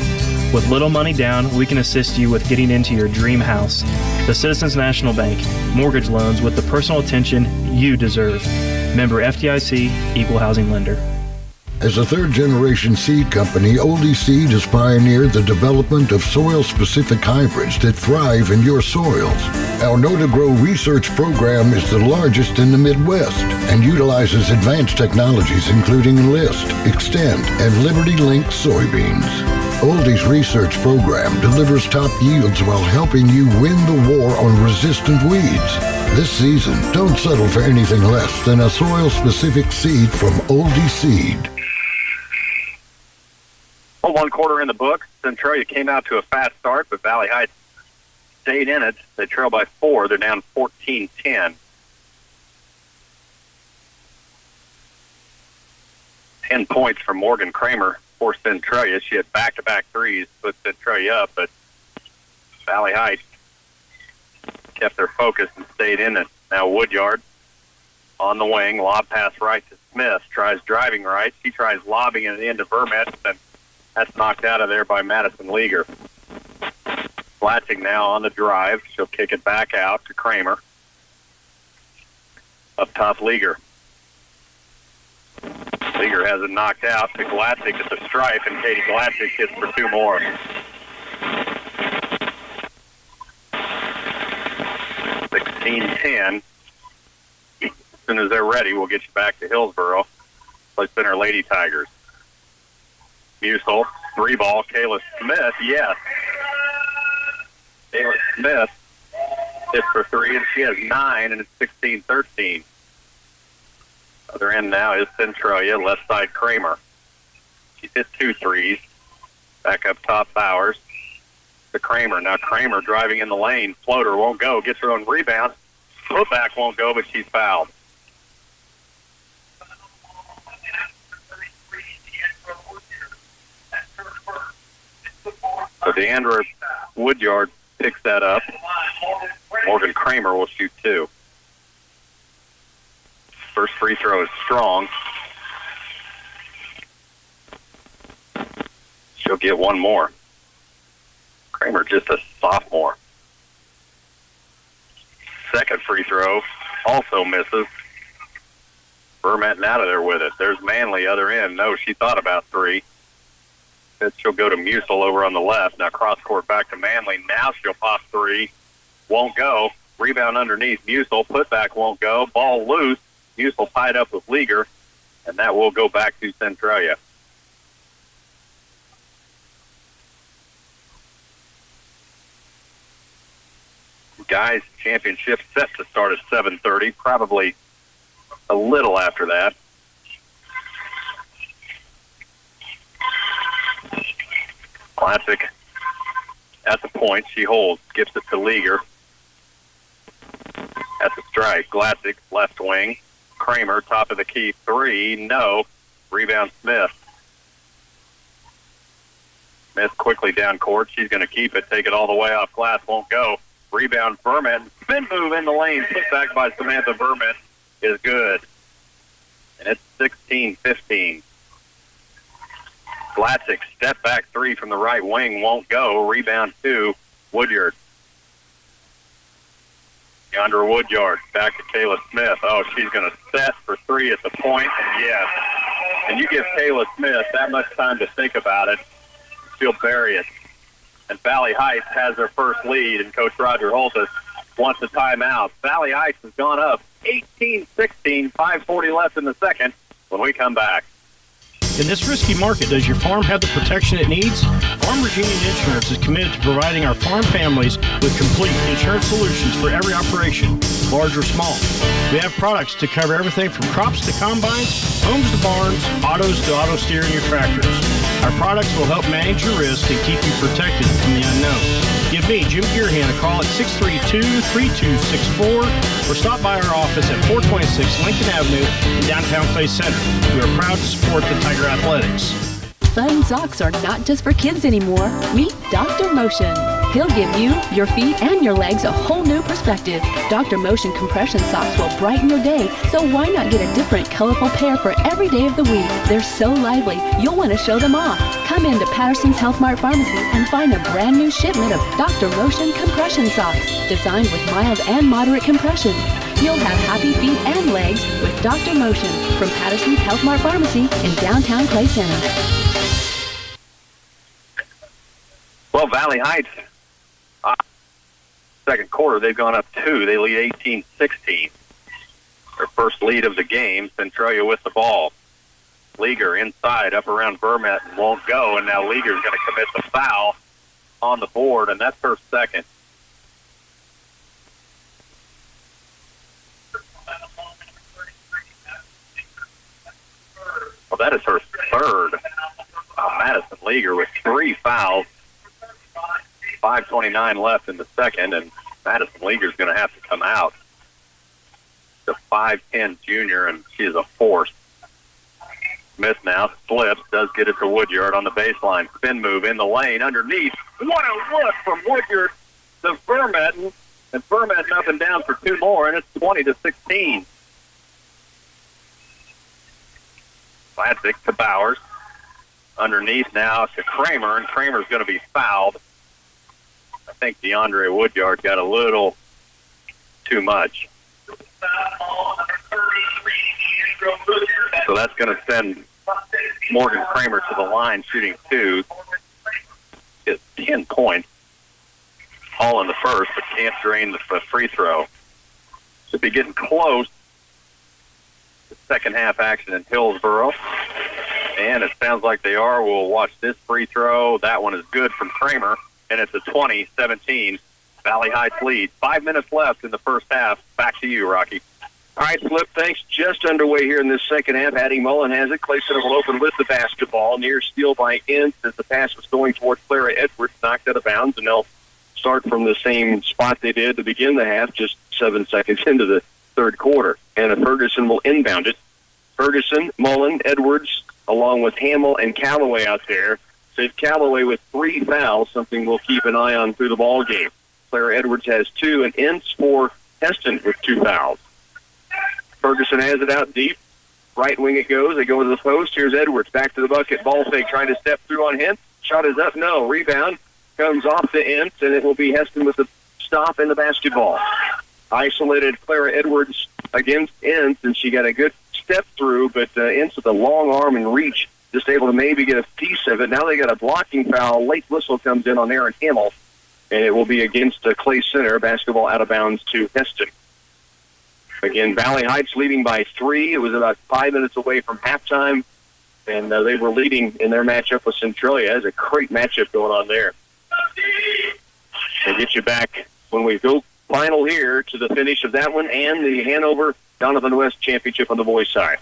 With little money down, we can assist you with getting into your dream house. The Citizens National Bank, mortgage loans with the personal attention you deserve. Member FDIC, Equal Housing Lender. As a third-generation seed company, Oldie Seed has pioneered the development of soil-specific hybrids that thrive in your soils. Our Know to Grow research program is the largest in the Midwest and utilizes advanced technologies including Enlist, Extend, and Liberty Link soybeans. Oldie's research program delivers top yields while helping you win the war on resistant weeds. This season, don't settle for anything less than a soil-specific seed from Oldie Seed. Well, one quarter in the book. Centralia came out to a fast start, but Valley Heights stayed in it. They trail by 4. They're down 14-10. 10 points from Morgan Kramer for Centralia. She had back-to-back threes to put Centralia up, but Valley Heights kept their focus and stayed in it. Now Woodyard on the wing. Lob pass right to Smith. Tries driving right. She tries lobbing it into Vermette, and that's knocked out of there by Madison Leaguer. Blatching now on the drive. She'll kick it back out to Kramer. Up top, Leaguer. Leaguer has it knocked out to Glassick at the stripe, and Katie Glassick hits for two more. 16-10. As soon as they're ready, we'll get you back to Hillsboro. Play center Lady Tigers. Musel, 3-ball, Kayla Smith, yes. Kayla Smith hits for 3, and she has 9, and it's 16-13. Other end now is Centralia, left side Kramer. She hit 2 threes. Back up top, Bowers. To Kramer. Now Kramer driving in the lane. Floater won't go. Gets her own rebound. Putback won't go, but she's fouled. So Deandra Woodyard picks that up. Morgan Kramer will shoot 2. First free throw is strong. She'll get one more. Kramer just a sophomore. Second free throw also misses. Vermette out of there with it. There's Manley, other end. No, she thought about 3. She'll go to Musel over on the left. Now cross court back to Manley. Now she'll pop 3. Won't go. Rebound underneath Musel. Putback won't go. Ball loose. Musel tied up with Leaguer, and that will go back to Centralia. Guys, championship set to start at 7:30, probably a little after that. Classic at the point. She holds, gives it to Leaguer. At the strike, Glassick, left wing. Kramer, top of the key, 3, no. Rebound Smith. Smith quickly down court. She's going to keep it, take it all the way off glass, won't go. Rebound Vermette. Spin move in the lane, put back by Samantha Vermette is good. And it's 16-15. Glassick, step back 3 from the right wing, won't go. Rebound 2, Woodyard. DeAndre Woodyard back to Kayla Smith. Oh, she's going to set for three at the point, and yes. And you give Kayla Smith that much time to think about it, she'll bury it. And Valley Heights has their first lead, and Coach Roger Holtis wants a timeout. Valley Heights has gone up 18-16, 5:40 left in the second when we come back. In this risky market, does your farm have the protection it needs? Farmers Union Insurance is committed to providing our farm families with complete insurance solutions for every operation, large or small. We have products to cover everything from crops to combines, homes to barns, autos to auto steer and your tractors. Our products will help manage your risk and keep you protected from the unknown. Give me, Jim Gearhan, a call at 632-3264 or stop by our office at 426 Lincoln Avenue in downtown Clay Center. We are proud to support the Tiger Athletics. Fun socks are not just for kids anymore. Meet Dr. Motion. He'll give you, your feet, and your legs a whole new perspective. Dr. Motion compression socks will brighten your day, so why not get a different, colorful pair for every day of the week? They're so lively, you'll want to show them off. Come into Patterson's Health Mart Pharmacy and find a brand new shipment of Dr. Motion compression socks, designed with mild and moderate compression. You'll have happy feet and legs with Dr. Motion from Patterson's Health Mart Pharmacy in downtown Clay Center. Well, Valley Heights, second quarter, they've gone up 2. They lead 18-16. Their first lead of the game. Centralia with the ball. Leaguer inside, up around Vermette, and won't go, and now Leaguer's going to commit the foul on the board, and that's her second. Well, that is her third. Madison Leaguer with 3 fouls. 5:29 left in the second, and Madison Leaguer's going to have to come out. The 5'10 junior, and she is a force. Smith now slips, does get it to Woodyard on the baseline. Spin move in the lane underneath. What a look from Woodyard to Vermette, and Vermette up and down for 2 more, and it's 20-16. Classic to Bowers. Underneath now to Kramer, and Kramer's going to be fouled. I think DeAndre Woodyard got a little too much. So that's going to send Morgan Kramer to the line shooting 2. It's 10 points. All in the first, but can't drain the free throw. Should be getting close. The second half action in Hillsboro. And it sounds like they are. We'll watch this free throw. That one is good from Kramer. And it's a 20-17 Valley Heights lead. 5 minutes left in the first half. Back to you, Rocky. All right, Flip, thanks. Just underway here in this second half. Addie Mullen has it. Clay Center will open with the basketball. Near steal by Ince as the pass was going toward Clara Edwards, knocked out of bounds, and they'll start from the same spot they did to begin the half, just 7 seconds into the third quarter. Anna Ferguson will inbound it. Ferguson, Mullen, Edwards, along with Hamill and Callaway out there. Sid Callaway with 3 fouls, something we'll keep an eye on through the ball game. Clara Edwards has 2, and Ince for Hesston with 2 fouls. Ferguson has it out deep. Right wing it goes. They go to the post. Here's Edwards. Back to the bucket. Ball fake trying to step through on him. Shot is up. No. Rebound comes off the Ince, and it will be Hesston with the stop in the basketball. Isolated Clara Edwards against Ince, and she got a good step through, but Ince with a long arm and reach, just able to maybe get a piece of it. Now they got a blocking foul. Late whistle comes in on Aaron Hamill, and it will be against Clay Center. Basketball out of bounds to Hesston. Again, Valley Heights leading by 3. It was about 5 minutes away from halftime, and they were leading in their matchup with Centralia. There's a great matchup going on there. We'll get you back when we go final here to the finish of that one and the Hanover Donovan West Championship on the boys' side.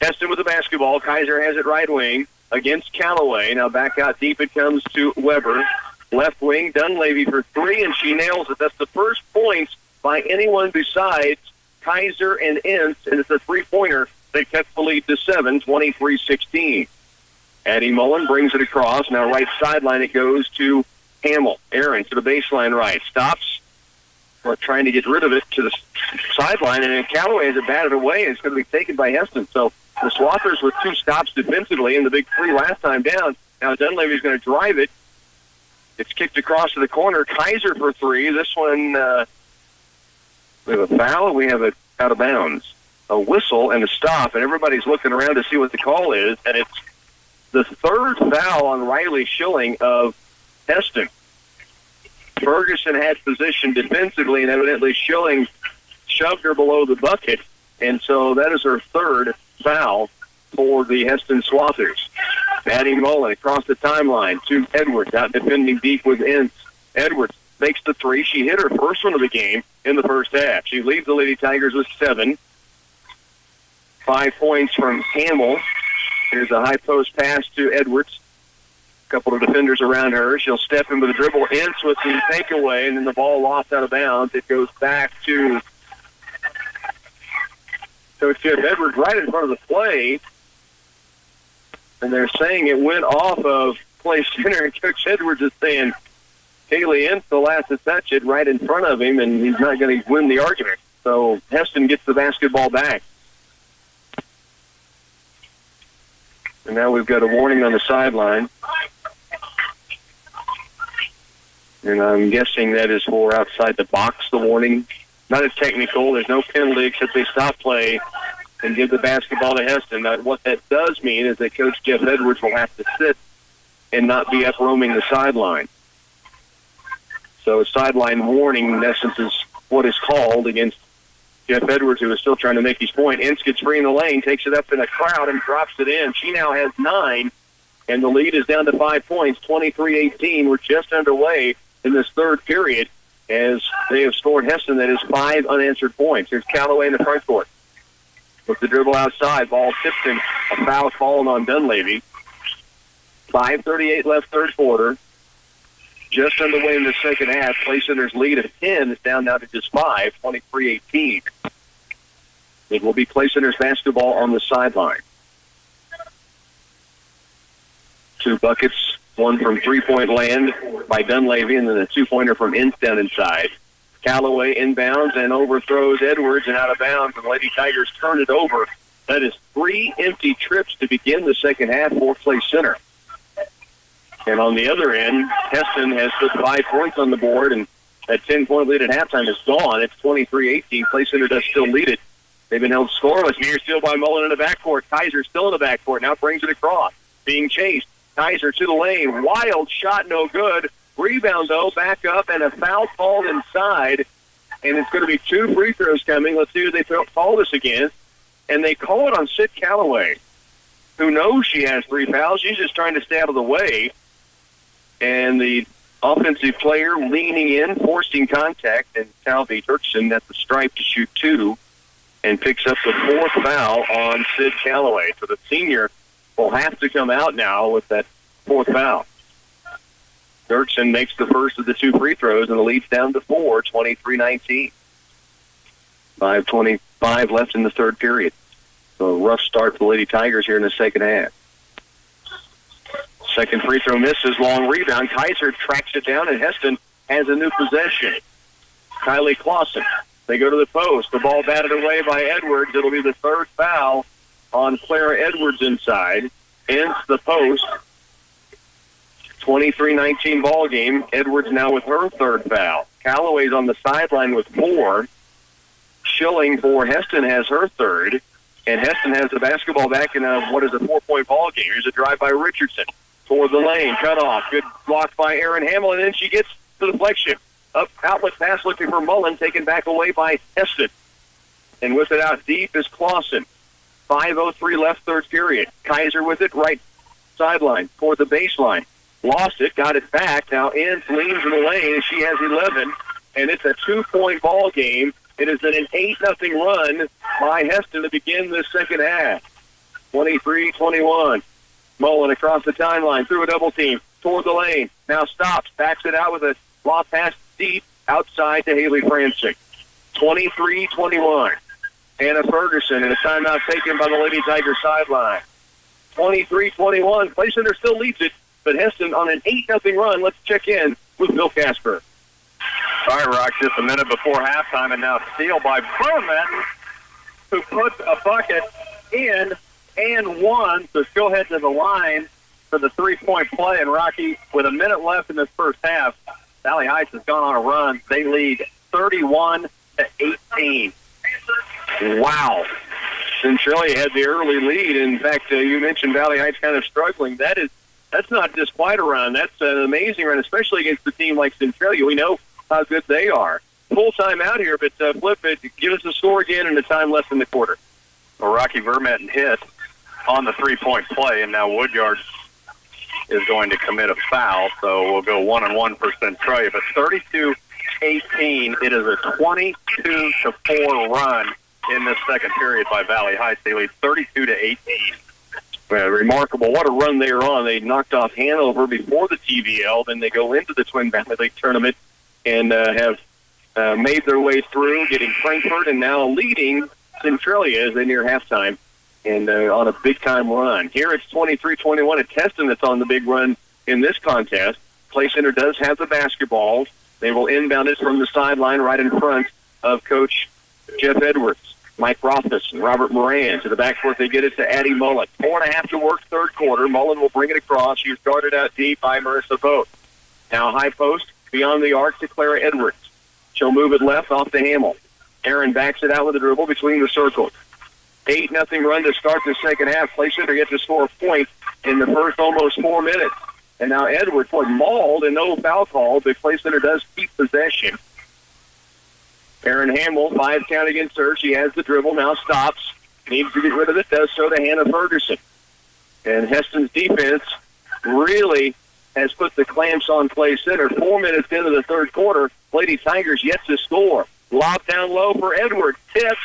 Hesston with the basketball. Kaiser has it right wing against Callaway. Now back out deep it comes to Weber. Left wing, Dunleavy for 3, and she nails it. That's the first points by anyone besides Kaiser and Ince, and it's a 3-pointer that cuts the lead to 7, 23-16. Addie Mullen brings it across. Now right sideline it goes to Hamill. Aaron to the baseline right. Stops. Trying to get rid of it to the sideline, and then Callaway has it batted away, and it's going to be taken by Hesston. So the Swathers with 2 stops defensively and the big 3 last time down. Now Dunleavy's going to drive it. It's kicked across to the corner. Kaiser for 3. This one We have a foul. We have it out of bounds. A whistle and a stop, and everybody's looking around to see what the call is, and it's the third foul on Riley Schilling of Hesston. Ferguson had position defensively, and evidently Schilling shoved her below the bucket, and so that is her third foul for the Hesston Swathers. Maddie Mullen across the timeline to Edwards, out defending deep with Ince. Edwards makes the three. She hit her first one of the game in the first half. She leads the Lady Tigers with 7. 5 points from Hamill. Here's a high post pass to Edwards. A couple of defenders around her. She'll step in with a dribble. Ince with the takeaway, and then the ball lost out of bounds. It goes back to Coach Jeff Edwards right in front of the play. And they're saying it went off of play center, and Coach Edwards is saying Haley Ince the last to touch it right in front of him, and he's not going to win the argument. So Hesston gets the basketball back. And now we've got a warning on the sideline. And I'm guessing that is for outside the box, the warning. Not as technical. There's no penalty except they stop play and give the basketball to Hesston. Now, what that does mean is that Coach Jeff Edwards will have to sit and not be up roaming the sideline. So a sideline warning, in essence, is what is called against Jeff Edwards, who is still trying to make his point. Ince gets free in the lane, takes it up in a crowd, and drops it in. She now has 9, and the lead is down to 5 points, 23-18. We're just underway in this third period as they have scored Hesston. That is 5 unanswered points. Here's Callaway in the front court with the dribble outside. Ball tipped in. A foul fallen on Dunleavy. 5:38 left third quarter. Just underway in the second half. Play Center's lead of 10 is down now to just 5, 23-18. It will be Play Center's basketball on the sideline. 2 buckets, one from three-point land by Dunleavy, and then a 2-pointer from Ince down inside. Callaway inbounds and overthrows Edwards and out of bounds, and the Lady Tigers turn it over. That is 3 empty trips to begin the second half for Play Center. And on the other end, Hesston has put 5 points on the board, and that 10-point lead at halftime is gone. It's 23-18. Play Center does still lead it. They've been held scoreless. Near steal by Mullen in the backcourt. Kaiser still in the backcourt. Now brings it across. Being chased. Kaiser to the lane. Wild shot, no good. Rebound, though, back up, and a foul called inside. And it's going to be 2 free throws coming. Let's see who they call this against. And they call it on Sid Callaway, who knows she has 3 fouls. She's just trying to stay out of the way. And the offensive player leaning in, forcing contact, and Talby Dirksen at the stripe to shoot 2 and picks up the 4th foul on Sid Callaway. So the senior will have to come out now with that 4th foul. Dirksen makes the first of the 2 free throws, and the lead's down to 4, 23-19. 5:25 left in the third period. So a rough start for the Lady Tigers here in the second half. Second free throw misses, long rebound. Kaiser tracks it down, and Hesston has a new possession. Kylie Clausen. They go to the post. The ball batted away by Edwards. It'll be the 3rd foul on Clara Edwards inside. Ince the post. 23-19 ball game. Edwards now with her 3rd foul. Callaway's on the sideline with 4. Schilling for Hesston has her 3rd. And Hesston has the basketball back in what is a 4-point ball game. Here's a drive by Richardson. Toward the lane, cut off. Good block by Aaron Hamill, and then she gets the deflection. Up, outlet pass looking for Mullen, taken back away by Hesston. And with it out deep is Clausen. 5:03 left third period. Kaiser with it, right sideline, toward the baseline. Lost it, got it back. Now Ince leans in the lane, and she has 11. And it's a 2-point ball game. It is an 8-0 run by Hesston to begin this second half. 23-21. Mullen across the timeline, through a double team, toward the lane. Now stops, backs it out with a lob pass deep outside to Haley Franczyk. 23-21. Anna Ferguson, and a timeout taken by the Lady Tiger sideline. 23-21. Play Center still leads it, but Hesston on an 8-0 run. Let's check in with Bill Casper. All right, Rock, just a minute before halftime, and now steal by Berman, who puts a bucket in and 1, so she'll head to the line for the 3-point play. And Rocky, with a minute left in this first half, Valley Heights has gone on a run. They lead 31-18. 18. Wow. Centralia had the early lead. In fact, you mentioned Valley Heights kind of struggling. That's not just quite a run. That's an amazing run, especially against a team like Centralia. We know how good they are. Full time out here, but Flip it. Give us the score again and the time left in the quarter. Well, Rocky Vermette hit on the three-point play, and now Woodyard is going to commit a foul, so we'll go 1-1 for Centralia. But 32-18, it is a 22-4 run in this second period by Valley Heights. They lead 32-18. Remarkable. What a run they are on. They knocked off Hanover before the TVL. Then they go into the Twin Valley League tournament and have made their way through, getting Frankfurt and now leading Centralia as they near halftime and on a big-time run. Here it's 23-21. It's Hesston that's on the big run in this contest. Play Center does have the basketball. They will inbound it from the sideline right in front of Coach Jeff Edwards. Mike Rothfuss and Robert Moran to the backcourt. They get it to Addie Mullen. 4.5 to work third quarter. Mullen will bring it across. She's guarded out deep by Marissa Vogt. Now high post beyond the arc to Clara Edwards. She'll move it left off to Hamill. Aaron backs it out with a dribble between the circles. 8-0 run to start the second half. Play Center gets to score a point in the first almost 4 minutes. And now Edwards was mauled and no foul call, but Play Center does keep possession. Aaron Hamill, 5 count against her. She has the dribble, now stops. Needs to get rid of it, does so to Hannah Ferguson. And Heston's defense really has put the clamps on Play Center. 4 minutes into the third quarter, Lady Tigers yet to score. Lob down low for Edwards. Tips.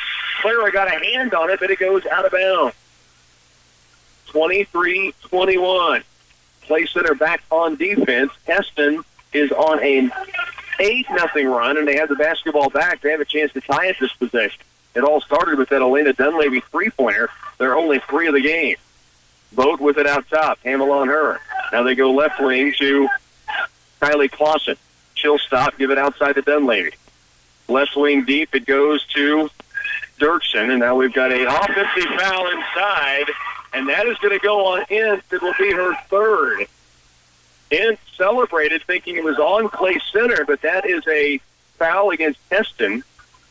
Clara got a hand on it, but it goes out of bounds. 23-21. Play Center back on defense. Heston is on an 8-0 run, and they have the basketball back. They have a chance to tie at this possession. It all started with that Elena Dunleavy three-pointer. They're only 3 of the game. Vogt with it out top. Hamill on her. Now they go left wing to Kylie Clausen. She'll stop, give it outside to Dunleavy. Left wing deep, it goes to Dirksen, and now we've got an offensive foul inside, and that is going to go on Ince. It will be her third. Ince celebrated thinking it was on Clay Center, but that is a foul against Heston,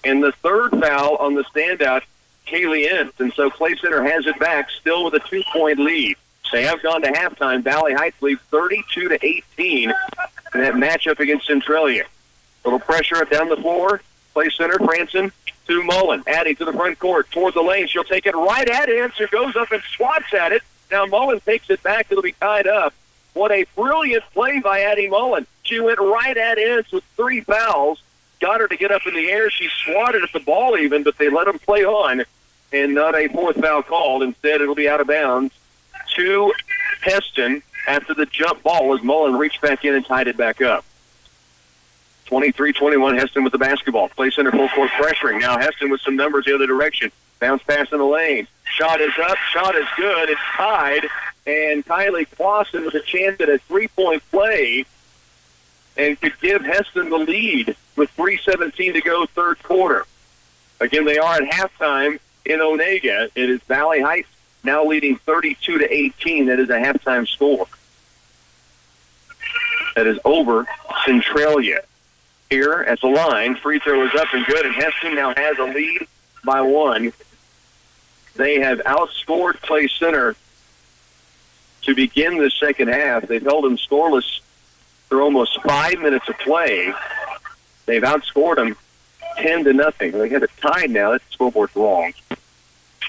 and the third foul on the standout, Kaylee Ince. And so Clay Center has it back, still with a 2-point lead. They have gone to halftime. Valley Heights leads 32-18 in that matchup against Centralia. Little pressure up down the floor. Play Center, Franson to Mullen. Addie to the front court, toward the lane. She'll take it right at Ince, who goes up and swats at it. Now Mullen takes it back. It'll be tied up. What a brilliant play by Addie Mullen. She went right at Ince with 3 fouls. Got her to get up in the air. She swatted at the ball even, but they let them play on. And not a 4th foul called. Instead, it'll be out of bounds to Heston after the jump ball as Mullen reached back in and tied it back up. 23-21, Heston with the basketball. Play Center full court pressuring. Now Heston with some numbers the other direction. Bounce pass in the lane. Shot is up. Shot is good. It's tied. And Kylie Clausen with a chance at a 3-point play and could give Heston the lead with 3:17 to go third quarter. Again, they are at halftime in Onega. It is Valley Heights now leading 32-18. That is a halftime score. That is over Centralia. Here at the line, free throw is up and good, and Heston now has a lead by 1. They have outscored Clay Center to begin the second half. They've held them scoreless for almost 5 minutes of play. They've outscored them 10-0. They have it tied now. That scoreboard's wrong.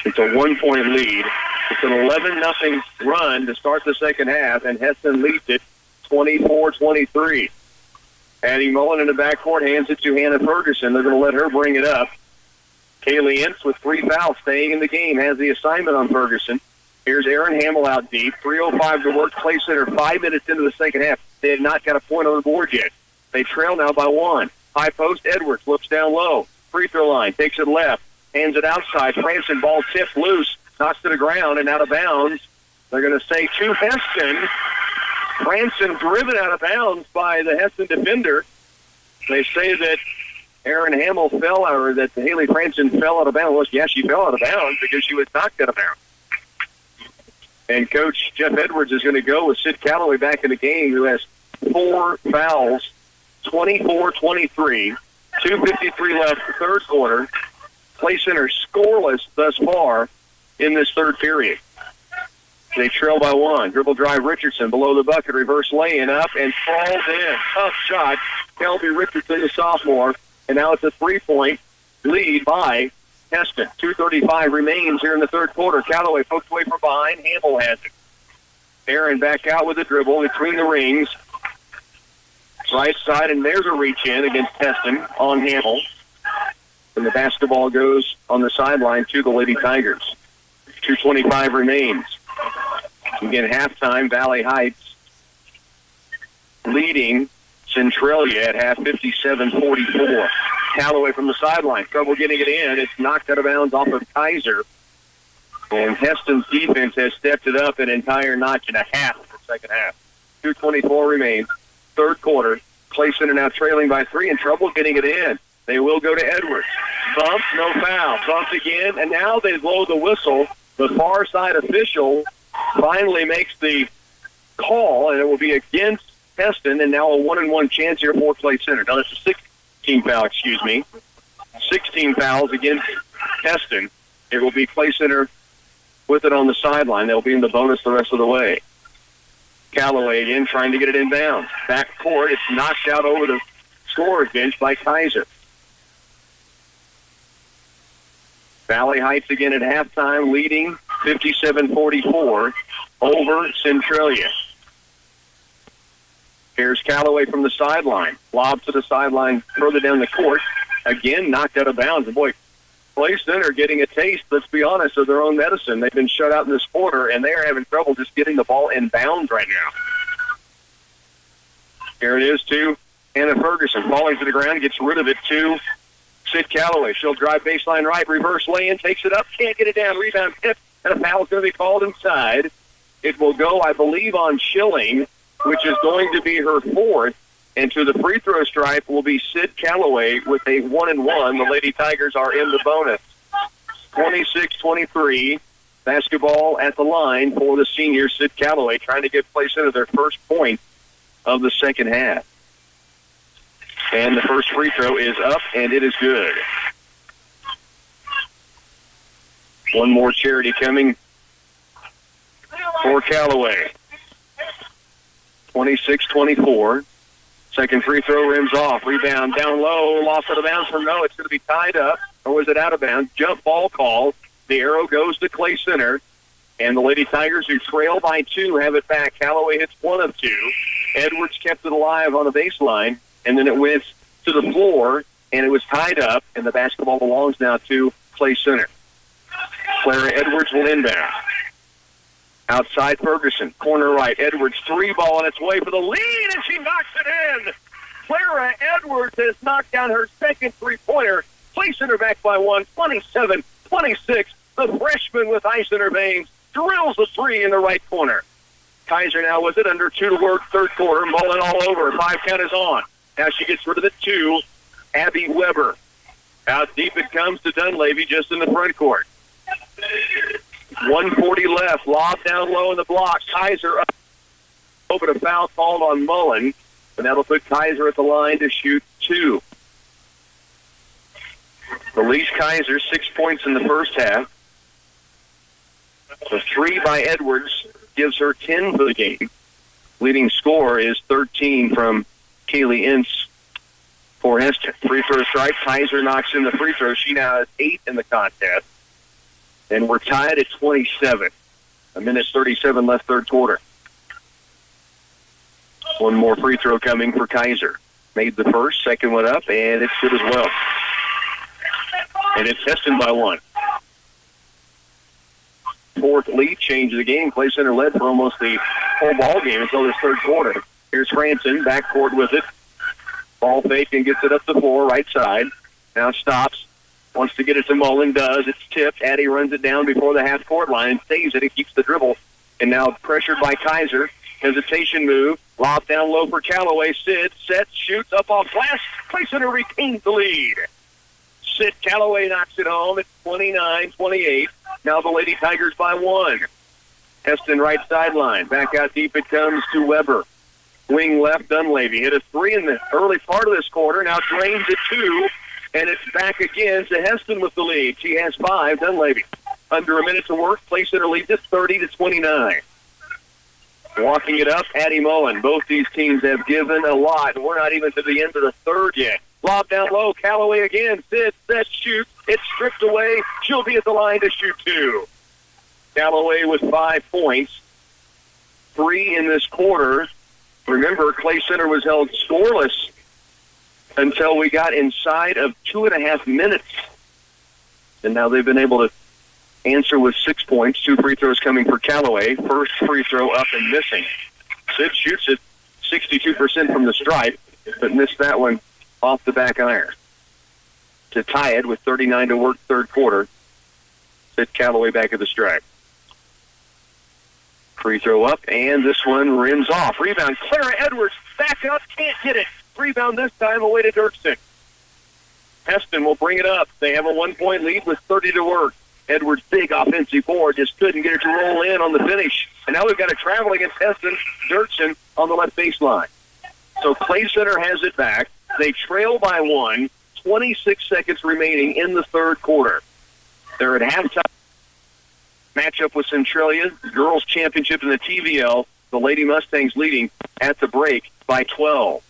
It's a 1-point lead. It's an 11-0 run to start the second half, and Heston leads it 24-23. Addie Mullen in the backcourt hands it to Hannah Ferguson. They're going to let her bring it up. Kaylee Ince with 3 fouls staying in the game has the assignment on Ferguson. Here's Aaron Hamill out deep. 3:05 to work. Play Center 5 minutes into the second half. They have not got a point on the board yet. They trail now by 1. High post, Edwards looks down low. Free throw line, takes it left. Hands it outside. Franson ball tipped loose. Knocks to the ground and out of bounds. They're going to say to Heston. Franson driven out of bounds by the Heston defender. They say that Aaron Hamill fell, or that Haley Franson fell out of bounds. Well, yeah, she fell out of bounds because she was knocked out of bounds. And Coach Jeff Edwards is going to go with Sid Calloway back in the game, who has 4 fouls, 24-23, 2:53 left, third quarter. Clay Center scoreless thus far in this third period. They trail by 1. Dribble drive Richardson below the bucket. Reverse lay-in up and falls in. Tough shot. Kelby Richardson, the sophomore. And now it's a 3-point lead by Hesston. 2:35 remains here in the third quarter. Callaway poked away from behind. Hamble has it. Aaron back out with a dribble between the rings. Right side, and there's a reach in against Hesston on Hamble. And the basketball goes on the sideline to the Lady Tigers. 2:25 remains. Again, halftime, Valley Heights leading Centralia at half, 57-44. Callaway from the sideline. Trouble getting it in. It's knocked out of bounds off of Kaiser. And Heston's defense has stepped it up an entire notch and a half in the second half. 2:24 remains. Third quarter. Clay Center now trailing by 3 and trouble getting it in. They will go to Edwards. Bump, no foul. Bump again, and now they blow the whistle. The far side official finally makes the call, and it will be against Hesston, and now a 1-and-1 chance here for Clay Center. Now, that's a 16 foul, 16 fouls against Hesston. It will be Clay Center with it on the sideline. They'll be in the bonus the rest of the way. Callaway again trying to get it inbounds. Back court, it's knocked out over the scorer's bench by Kaiser. Valley Heights again at halftime, leading 57-44 over Centralia. Here's Callaway from the sideline. Lob to the sideline further down the court. Again, knocked out of bounds. And boy, Clay Center getting a taste, let's be honest, of their own medicine. They've been shut out in this quarter, and they're having trouble just getting the ball in bounds right now. Here it is to Hannah Ferguson. Falling to the ground, gets rid of it to Sid Callaway. She'll drive baseline right, reverse lay-in, takes it up, can't get it down, rebound tip, and a foul's going to be called inside. It will go, I believe, on Schilling, which is going to be her fourth. And to the free throw stripe will be Sid Callaway with a 1-and-1. The Lady Tigers are in the bonus. 26-23. Basketball at the line for the senior Sid Callaway, trying to get Clay Center their first point of the second half. And the first free throw is up, and it is good. One more charity coming for Callaway. 26-24. Second free throw rims off. Rebound down low. Lost out of bounds from no. It's going to be tied up. Or was it out of bounds? Jump ball call. The arrow goes to Clay Center. And the Lady Tigers, who trail by 2, have it back. Callaway hits 1 of 2. Edwards kept it alive on the baseline. And then it went to the floor, and it was tied up. And the basketball belongs now to Clay Center. Clara Edwards will inbound. Outside Ferguson, corner right. Edwards, 3 ball on its way for the lead, and she knocks it in. Clara Edwards has knocked down her second three-pointer. Clay Center back by 1, 27-26. The freshman with ice in her veins drills the 3 in the right corner. Kaiser now with it, under 2 to work, third quarter. Mullen all over. 5 count is on. Now she gets rid of it to Abby Weber. Out deep it comes to Dunleavy just in the front court. 1:40 left. Lob down low in the block. Kaiser up. Over a foul called on Mullen. And that'll put Kaiser at the line to shoot 2. Elise Kaiser, 6 points in the first half. The 3 by Edwards gives her 10 for the game. Leading score is 13 from Kaylee Ince for Hesston. Free throw strike. Kaiser knocks in the free throw. She now has 8 in the contest. And we're tied at 27. 1:37 left third quarter. One more free throw coming for Kaiser. Made the first, second one up, and it's good as well. And it's Hesston by 1. Fourth lead change of the game. Clay Center led for almost the whole ball game until this third quarter. Here's Franson, backcourt with it. Ball fake and gets it up the floor, right side. Now stops. Wants to get it to Mullen, does. It's tipped. Addie runs it down before the half-court line and saves it and keeps the dribble. And now pressured by Kaiser. Hesitation move. Lob down low for Callaway. Sid sets, shoots up off glass. Clay Center retains the lead. Sid Callaway knocks it home at 29-28. Now the Lady Tigers by 1. Hesston right sideline. Back out deep it comes to Weber. Wing left, Dunleavy hit a 3 in the early part of this quarter. Now drains it 2. and it's back again to Hesston with the lead. She has 5. Dunleavy under a minute to work. Clay Center leads it 30-29. Walking it up, Addie Mullen. Both these teams have given a lot. We're not even to the end of the third yet. Lob down low. Callaway again. Sits, sets, shoots. It's stripped away. She'll be at the line to shoot 2. Callaway with 5 points. 3 in this quarter. Remember, Clay Center was held scoreless until we got inside of 2.5 minutes. And now they've been able to answer with 6 points. 2 free throws coming for Callaway. First free throw up and missing. Sid shoots it 62% from the stripe, but missed that one off the back iron. To tie it with 39 to work third quarter. Sid Callaway back at the stripe. Free throw up, and this one rims off. Rebound, Clara Edwards, back up, can't get it. Rebound this time away to Dirksen. Hesston will bring it up. They have a 1-point lead with 30 to work. Edwards' big offensive board just couldn't get it to roll in on the finish. And now we've got a travel against Hesston. Dirksen on the left baseline. So Clay Center has it back. They trail by 1. 26 seconds remaining in the third quarter. They're at halftime. Matchup with Centralia Girls Championship in the TVL. The Lady Mustangs leading at the break by 12.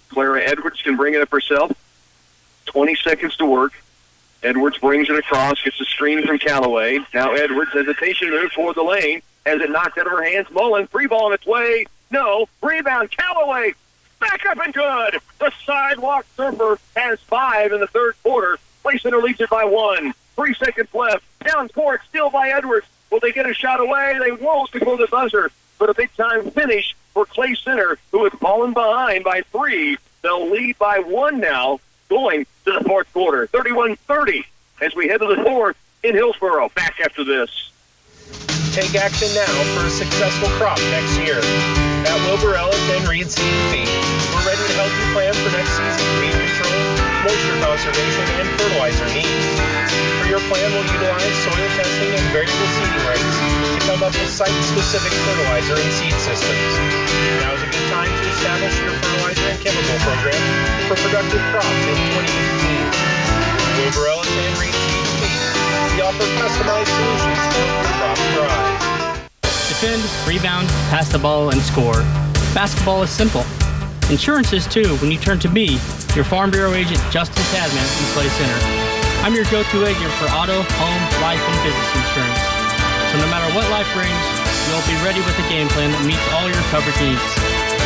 Clara Edwards can bring it up herself. 20 seconds to work. Edwards brings it across, gets a screen from Callaway. Now Edwards, hesitation move toward the lane. Has it knocked out of her hands. Mullen, free ball on its way. No. Rebound, Callaway. Back up and good. The sidewalk surfer has 5 in the third quarter. Clay Center leads it by 1. 3 seconds left. Down court, still by Edwards. Will they get a shot away? They won't before the buzzer. But a big-time finish for Clay Center, who has fallen behind by 3. They'll lead by 1 now, going to the fourth quarter. 31-30 as we head to the fourth in Hillsboro. Back after this. Take action now for a successful crop next year. At Wilbur Ellis and Reed Seed and Feed, we're ready to help you plan for next season's weed control, moisture conservation, and fertilizer needs. For your plan, we'll utilize soil testing and variable seeding rates to come up with site-specific fertilizer and seed systems. Now is a good time to establish your fertilizer and chemical program for productive crops in 2018. Wilbur Ellis and Reed Seed and Feed, we offer customized solutions to help your crops thrive. Defend, rebound, pass the ball, and score. Basketball is simple. Insurance is too when you turn to me, your Farm Bureau agent Justin Tadman from Clay Center. I'm your go-to agent for auto, home, life, and business insurance. So no matter what life brings, you'll be ready with a game plan that meets all your coverage needs.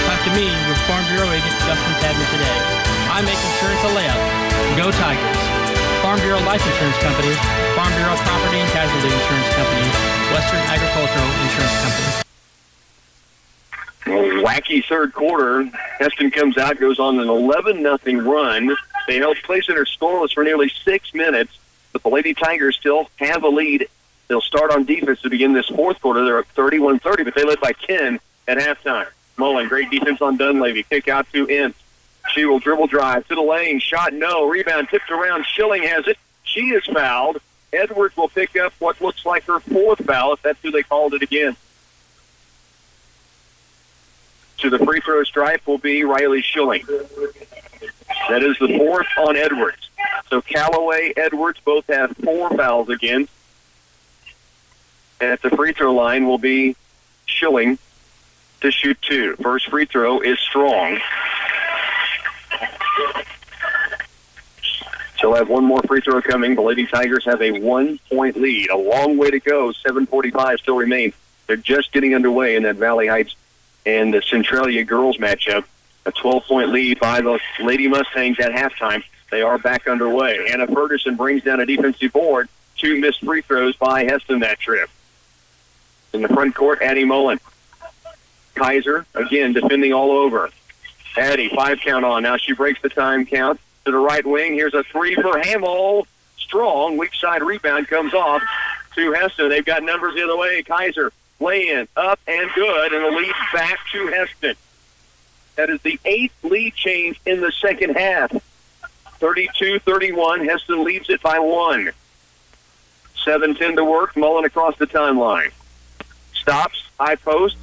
Talk to me, your Farm Bureau agent Justin Tadman today. I make insurance a layup. Go Tigers. Farm Bureau Life Insurance Company, Farm Bureau Property and Casualty Insurance Company, Western Agricultural Insurance Company. Well, wacky third quarter. Hesston comes out, goes on an 11-0 run. They held Clay Center scoreless for nearly 6 minutes, but the Lady Tigers still have a lead. They'll start on defense to begin this fourth quarter. They're up 31-30, but they led by 10 at halftime. Mullen, great defense on Dunleavy. Kick out to Ince. She will dribble drive to the lane. Shot no. Rebound tipped around. Schilling has it. She is fouled. Edwards will pick up what looks like her 4th foul, if that's who they called it again. To the free throw stripe will be Riley Schilling. That is the 4th on Edwards. So Callaway, Edwards both have 4 fouls again. At the free throw line will be Schilling to shoot 2. First free throw is strong. She'll have 1 more free throw coming. The Lady Tigers have a 1-point lead. A long way to go. 7:45 still remains. They're just getting underway in that Valley Heights and the Centralia Girls matchup. A 12-point lead by the Lady Mustangs at halftime. They are back underway. Anna Ferguson brings down a defensive board. 2 missed free throws by Hesston that trip. In the front court, Addie Mullen. Kaiser, again, defending all over. Addie, 5 count on. Now she breaks the time count to the right wing. Here's a 3 for Hamill. Strong. Weak side rebound comes off to Hesston. They've got numbers the other way. Kaiser, lay in, up and good, and a lead back to Hesston. That is the 8th lead change in the second half. 32-31. Hesston leads it by 1. 7:10 to work. Mullen across the timeline. Stops. High post.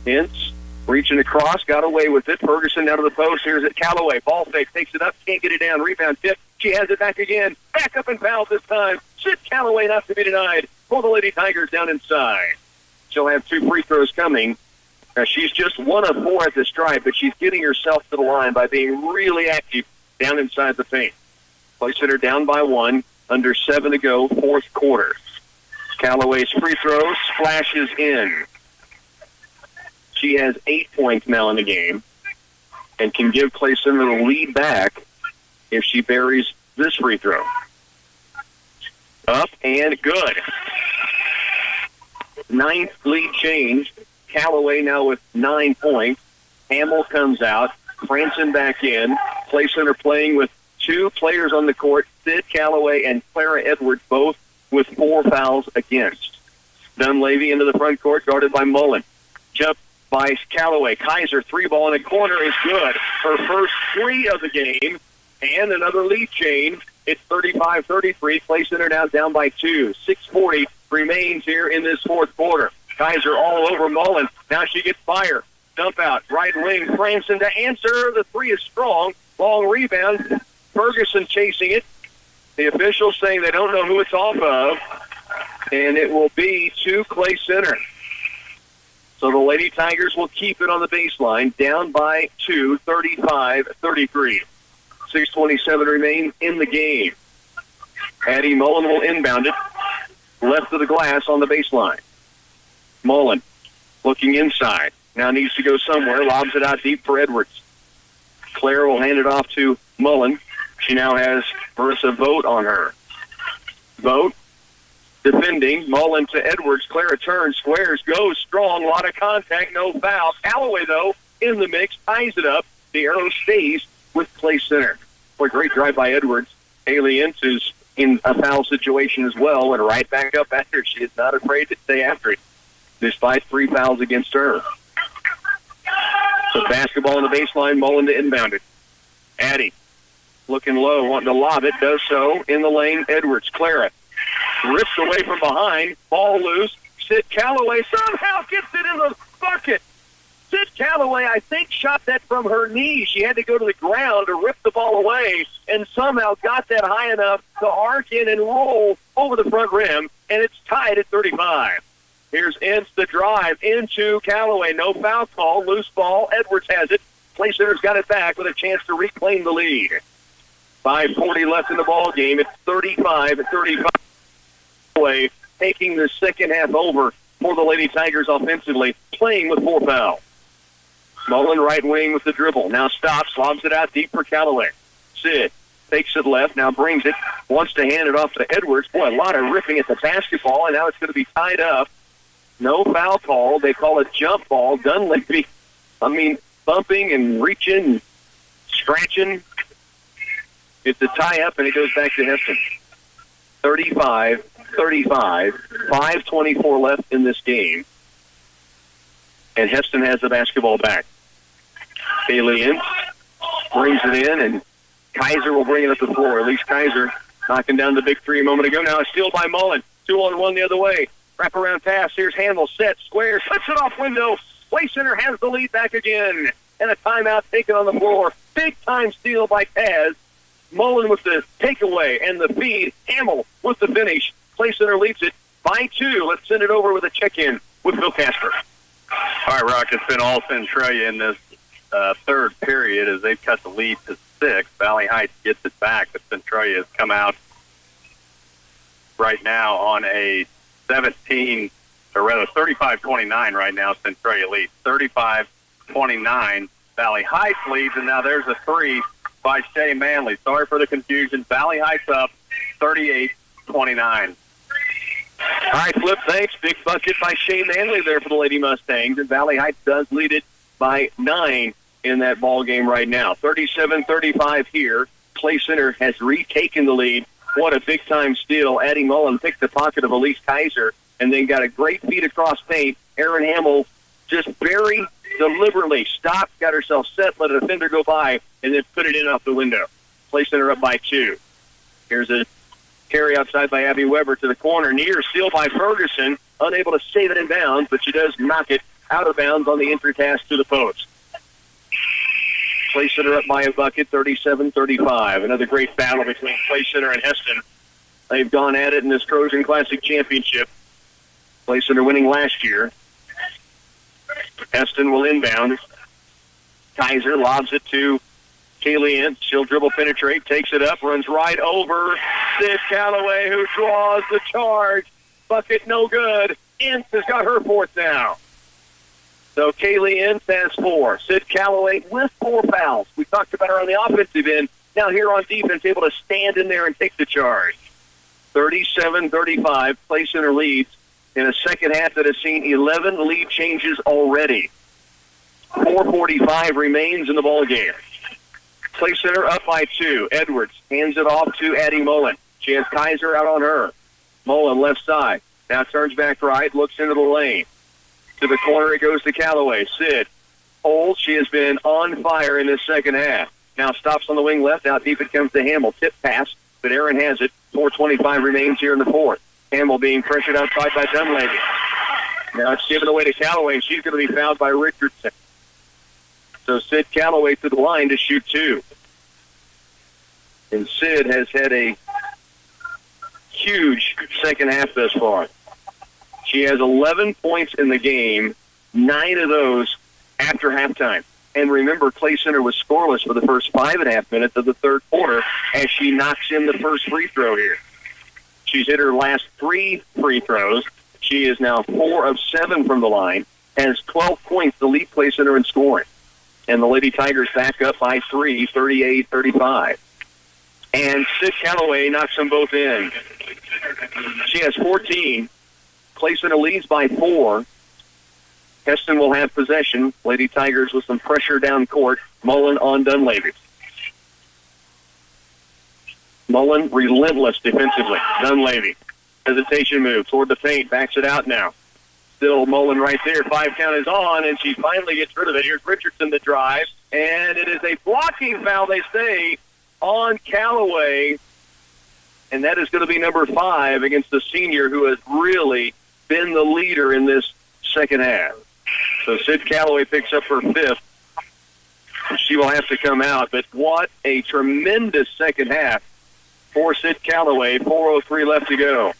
Ince. Reaching across, got away with it. Ferguson down to the post. Here's it. Callaway. Ball fake. Takes it up. Can't get it down. Rebound tip. She has it back again. Back up and foul this time. Sid Callaway not to be denied for the Lady Tigers down inside. She'll have 2 free throws coming. Now, she's just 1 of 4 at this drive, but she's getting herself to the line by being really active down inside the paint. Placing her down by 1. Under 7 to go, 4th quarter. Callaway's free throw splashes in. She has 8 points now in the game and can give Clay Center the lead back if she buries this free throw. Up and good. 9th lead change. Callaway now with 9 points. Hamill comes out. Franson back in. Clay Center playing with 2 players on the court, Sid Callaway and Clara Edwards, both with 4 fouls against. Dunleavy into the front court, guarded by Mullen. Jump by Callaway. Kaiser, 3-ball in the corner is good. Her first 3 of the game, and another lead change. It's 35-33. Clay Center now down by 2. 6:40 remains here in this 4th quarter. Kaiser all over Mullen. Now she gets fire. Dump out. Right wing. Franson to answer. The 3 is strong. Long rebound. Ferguson chasing it. The officials saying they don't know who it's off of. And it will be to Clay Center. So the Lady Tigers will keep it on the baseline, down by 2, 35-33. 6:27 remain in the game. Addie Mullen will inbound it. Left of the glass on the baseline. Mullen looking inside. Now needs to go somewhere. Lobs it out deep for Edwards. Claire will hand it off to Mullen. She now has Marissa Vogt on her. Vogt defending. Mullen to Edwards. Clara turns, squares, goes strong. A lot of contact, no foul. Callaway, though, in the mix, ties it up. The arrow stays with Clay Center. Boy, great drive by Edwards. Haley Ince is in a foul situation as well, and right back up after. She is not afraid to stay after it, despite 3 fouls against her. So basketball on the baseline, Mullen to inbound it. Addie looking low, wanting to lob it, does so in the lane. Edwards, Clara rips away from behind, ball loose. Sid Callaway somehow gets it in the bucket. Sid Callaway, I think, shot that from her knee. She had to go to the ground to rip the ball away and somehow got that high enough to arc in and roll over the front rim, and it's tied at 35. Here's Ince, the drive into Callaway. No foul call, loose ball. Edwards has it. Clay Center's got it back with a chance to reclaim the lead. 5:40 left in the ball game. It's 35-35. Callaway taking the second half over for the Lady Tigers offensively, playing with 4 fouls. Mullen right wing with the dribble. Now stops, lobs it out deep for Callaway. Sid takes it left, now brings it, wants to hand it off to Edwards. Boy, a lot of ripping at the basketball, and now it's going to be tied up. No foul call. They call it jump ball. Dunleavy, bumping and reaching, scratching. It's a tie-up, and it goes back to Hesston. 35-35, 5:24 left in this game. And Hesston has the basketball back. Haley Ince brings it in, and Kaiser will bring it up the floor. At least Kaiser knocking down the big 3 a moment ago. Now a steal by Mullen. 2-on-1 the other way. Wraparound pass. Here's Handel. Set. Squares. Puts it off window. Clay Center has the lead back again. And a timeout taken on the floor. Big time steal by Taz. Mullen with the takeaway and the feed. Hamill with the finish. Clay Center leads it by 2. Let's send it over with a check-in with Bill Casper. All right, Rock, it's been all Centralia in this third period as they've cut the lead to 6. Valley Heights gets it back, but Centralia has come out right now on a 35-29 right now. Centralia leads 35-29. Valley Heights leads, and now there's a 3 by Shea Manley. Sorry for the confusion. Valley Heights up 38-29. All right, Flip, thanks. Big bucket by Shea Manley there for the Lady Mustangs, and Valley Heights does lead it by 9 in that ball game right now. 37-35 here. Clay Center has retaken the lead. What a big-time steal. Addie Mullen picked the pocket of Elise Kaiser and then got a great feed across paint. Erin Hamill just very deliberately stopped, got herself set, let a defender go by, and then put it in off the window. Clay Center up by 2. Here's a carry outside by Abby Weber to the corner. Near steal by Ferguson. Unable to save it in bounds, but she does knock it out of bounds on the entry pass to the post. Clay Center up by a bucket, 37-35. Another great battle between Clay Center and Hesston. They've gone at it in this Trojan Classic Championship. Clay Center winning last year. Hesston will inbound. Kaiser lobs it to Kaylee Ince. She'll dribble penetrate, takes it up, runs right over Sid Calloway, who draws the charge. Bucket no good. Ince has got her fourth now. So Kaylee Ince has 4. Sid Calloway with 4 fouls. We talked about her on the offensive end. Now here on defense, able to stand in there and take the charge. 37-35, Clay Center leads in a second half that has seen 11 lead changes already. 4:45 remains in the ball game. Clay Center up by 2. Edwards hands it off to Addie Mullen. She has Kaiser out on her. Mullen left side. Now turns back right, looks into the lane. To the corner it goes to Calloway. Sid holds. She has been on fire in this second half. Now stops on the wing left. Out deep it comes to Hamill. Tip pass, but Aaron has it. 4:25 remains here in the fourth. Hamill being pressured outside by Dunleavy. Now it's given away to Calloway, and she's going to be fouled by Richardson. So Sid Calloway to the line to shoot 2. And Sid has had a huge second half thus far. She has 11 points in the game, 9 of those after halftime. And remember, Clay Center was scoreless for the first 5.5 minutes of the third quarter as she knocks in the first free throw here. She's hit her last 3 free throws. She is now 4 of 7 from the line, has 12 points to lead Clay Center in scoring. And the Lady Tigers back up by 3, 38-35. And Sid Calloway knocks them both in. She has 14. Clay Center leads by 4. Hesston will have possession. Lady Tigers with some pressure down court. Mullen on Dunleavy. Mullen relentless defensively. Dunleavy. Hesitation move toward the paint. Backs it out now. Still Mullen right there. 5 count is on, and she finally gets rid of it. Here's Richardson the drive. And it is a blocking foul, they say, on Calloway. And that is going to be number 5 against the senior who has really been the leader in this second half. So Sid Calloway picks up her 5th. She will have to come out. But what a tremendous second half for Sid Calloway. 4:03 left to go.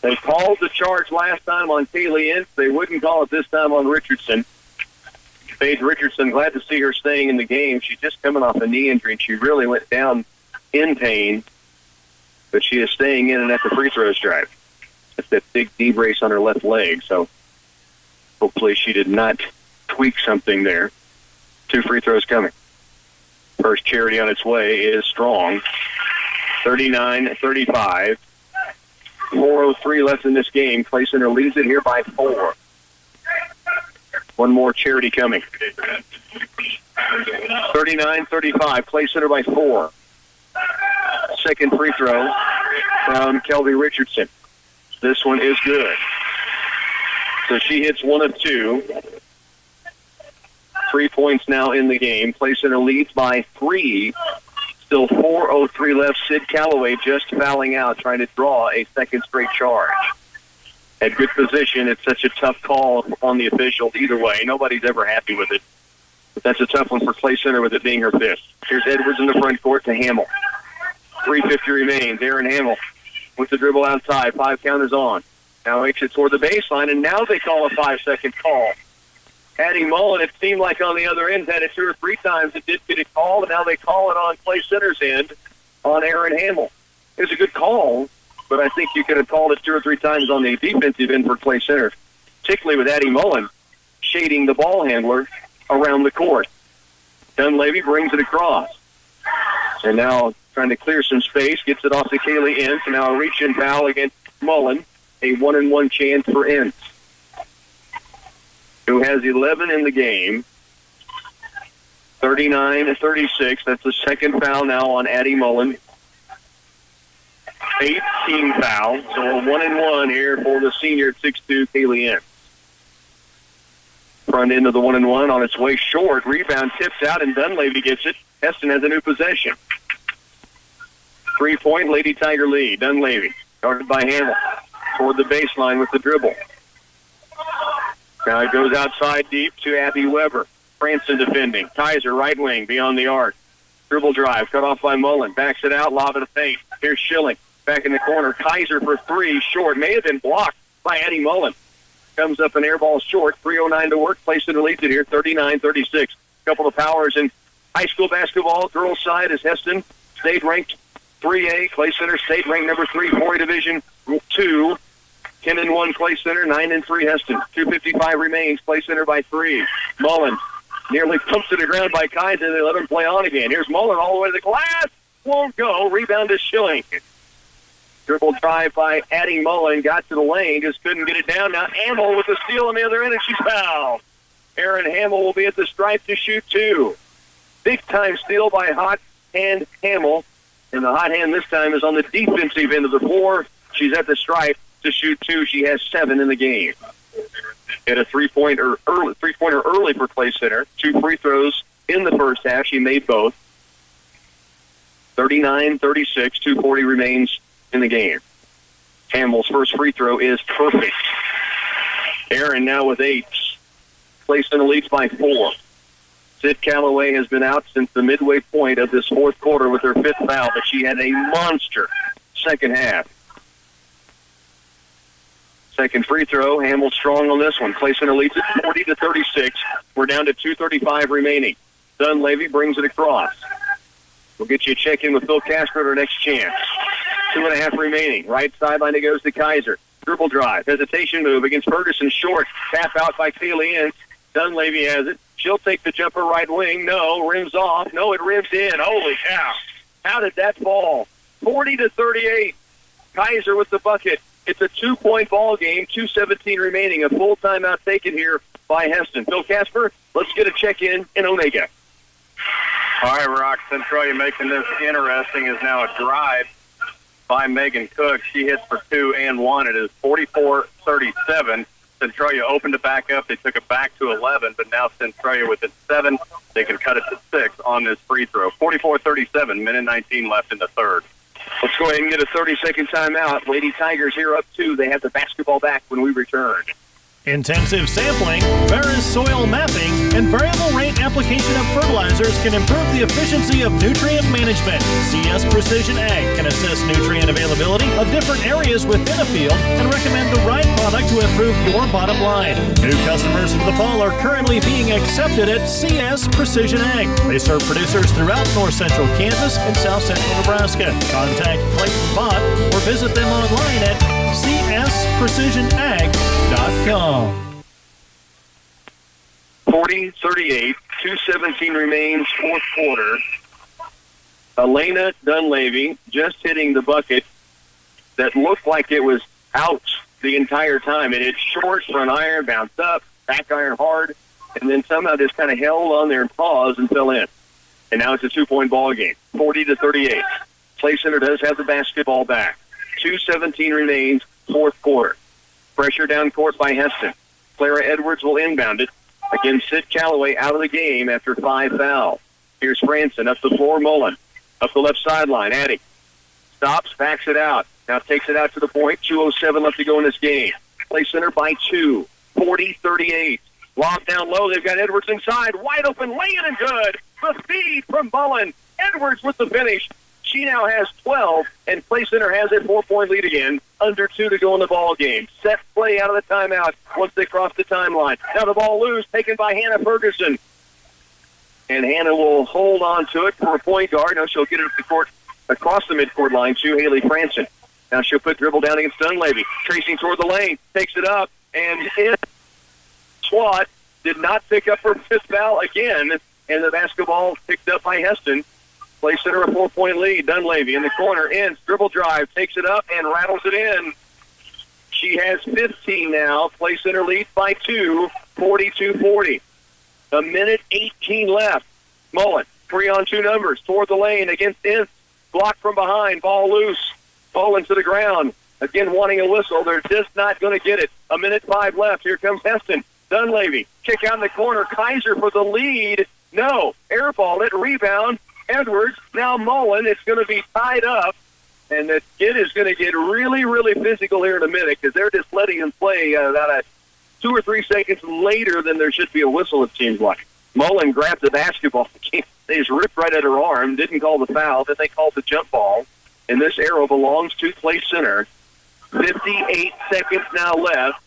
They called the charge last time on Kaylee Ince. They wouldn't call it this time on Richardson. Paige Richardson, glad to see her staying in the game. She's just coming off a knee injury, and she really went down in pain. But she is staying in and at the free throw stripe. That's that big knee brace on her left leg, so hopefully she did not tweak something there. 2 free throws coming. First charity on its way is strong. 39-35. 4:03 left in this game. Clay Center leads it here by 4. One more charity coming. 39-35. Clay Center by 4. Second free throw from Kelby Richardson. This one is good. So she hits 1 of 2. 3 points now in the game. Clay Center leads by 3. Still 4:03 left. Sid Calloway just fouling out, trying to draw a second straight charge. At good position, it's such a tough call on the officials either way. Nobody's ever happy with it. But that's a tough one for Clay Center with it being her 5th. Here's Edwards in the front court to Hamill. 3:50 remains. Aaron Hamill with the dribble outside. 5 counters on. Now makes it toward the baseline, and now they call a 5-second call. Addie Mullen, it seemed like on the other end, had it 2 or 3 times. It did get it called, and now they call it on Clay Center's end on Aaron Hamill. It was a good call, but I think you could have called it 2 or 3 times on the defensive end for Clay Center, particularly with Addie Mullen shading the ball handler around the court. Dunleavy brings it across. And now trying to clear some space, gets it off to Kaylee Ince, and now a reach-in foul against Mullen, a 1-and-1 chance for Ince, who has 11 in the game. 39-36. That's the second foul now on Addie Mullen. 18 foul. So a 1-and-1 here for the senior 6'2", Kaylee Ince. Front end of the 1-and-1 on its way short. Rebound tips out, and Dunleavy gets it. Hesston has a new possession. 3-point Lady Tiger lead. Dunleavy, guarded by Hamill, toward the baseline with the dribble. Now it goes outside deep to Abby Weber. Franson defending. Kaiser, right wing, beyond the arc. Dribble drive, cut off by Mullen. Backs it out, lob it to paint. Here's Schilling. Back in the corner. Kaiser for three, short. May have been blocked by Addie Mullen. Comes up an air ball short. 3:09 to work. Place Center leads it here, 39-36. Couple of powers in high school basketball. Girls side is Hesston. State ranked 3A. Clay Center State ranked number 3, 4A Division 2. 10-1 Clay Center, 9-3 Hesston. 2:55 remains. Clay Center by 3. Mullen nearly pumped to the ground by Kaiser. They let him play on again. Here's Mullen all the way to the glass. Won't go. Rebound is Schilling. Dribble drive by Addie Mullen. Got to the lane. Just couldn't get it down. Now Hamill with the steal on the other end, and she's fouled. Aaron Hamill will be at the stripe to shoot 2. Big-time steal by Hot Hand Hamill. And the hot hand this time is on the defensive end of the floor. She's at the stripe to shoot 2. She has 7 in the game. Hit a three-pointer early for Clay Center. 2 free throws in the first half. She made both. 39-36. 2:40 remains in the game. Hamill's first free throw is perfect. Aaron now with 8. Clay Center leads by 4. Sid Calloway has been out since the midway point of this fourth quarter with her 5th foul, but she had a monster second half. Second free throw. Hamill strong on this one. Clay Center leads it 40-36. We're down to 2:35 remaining. Dunleavy brings it across. We'll get you a check-in with Phil Casper at our next chance. 2.5 remaining. Right sideline it goes to Kaiser. Dribble drive. Hesitation move against Ferguson. Short. Tap out by Kaylee Ince. Dunleavy has it. She'll take the jumper right wing. No. Rims off. No, it rims in. Holy cow. How did that fall? 40-38. Kaiser with the bucket. It's a 2-point ball game. 2:17 remaining. A full timeout taken here by Hesston. Phil Casper, let's get a check-in in Onega. All right, Rock. Centralia making this interesting is now a drive by Megan Cook. She hits for 2 and 1. It is 44-37. Centralia opened to back up. They took it back to 11, but now Centralia with it 7. They can cut it to 6 on this free throw. 44-37, minute 19 left in the third. Let's go ahead and get a 30-second timeout. Lady Tigers here up 2. They have the basketball back when we return. Intensive sampling, Veris soil mapping, and variable rate application of fertilizers can improve the efficiency of nutrient management. CS Precision Ag can assess nutrient availability of different areas within a field and recommend the right product to improve your bottom line. New customers for the fall are currently being accepted at CS Precision Ag. They serve producers throughout north central Kansas and south central Nebraska. Contact Clayton Bott or visit them online at csprecisionag.com. 40-38, 2:17 remains, fourth quarter. Elena Dunleavy just hitting the bucket that looked like it was out the entire time. It hit short, front iron, bounced up, back iron hard, and then somehow just kind of held on there and paused and fell in. And now it's a 2-point ball game, 40-38. Clay Center does have the basketball back. 2:17 remains, fourth quarter. Pressure down court by Hesston. Clara Edwards will inbound it. Again, Sid Calloway out of the game after 5 fouls. Here's Franson up the floor. Mullen up the left sideline. Addie stops, backs it out. Now takes it out to the point. 2:07 left to go in this game. Clay Center by 2. 40-38. Lob down low. They've got Edwards inside. Wide open. Lay it and good. The feed from Mullen. Edwards with the finish. She now has 12, and Clay Center has a 4-point lead again. Under 2 to go in the ball game. Set play out of the timeout once they cross the timeline. Now the ball loose, taken by Hannah Ferguson. And Hannah will hold on to it for a point guard. Now she'll get it up the court, across the midcourt line to Haley Franson. Now she'll put dribble down against Dunleavy. Tracing toward the lane, takes it up, and Swat did not pick up her 5th foul again, and the basketball picked up by Hesston. Clay Center a 4-point lead. Dunleavy in the corner, ends, dribble drive, takes it up, and rattles it in. She has 15 now. Clay Center leads by 2, 42-40. A minute 18 left. Mullen, 3-on-2 numbers, toward the lane against Ince. Blocked from behind, ball loose, falling to the ground. Again, wanting a whistle. They're just not going to get it. A minute 5 left. Here comes Hesston. Dunleavy, kick out in the corner. Kaiser for the lead. No, air ball it, rebound. Edwards, now Mullen. It's going to be tied up, and the kid is going to get really, really physical here in a minute because they're just letting him play about a 2 or 3 seconds later than there should be a whistle, it seems like. Mullen grabbed the basketball. They just ripped right at her arm, didn't call the foul, then they called the jump ball. And this arrow belongs to Clay Center. 58 seconds now left.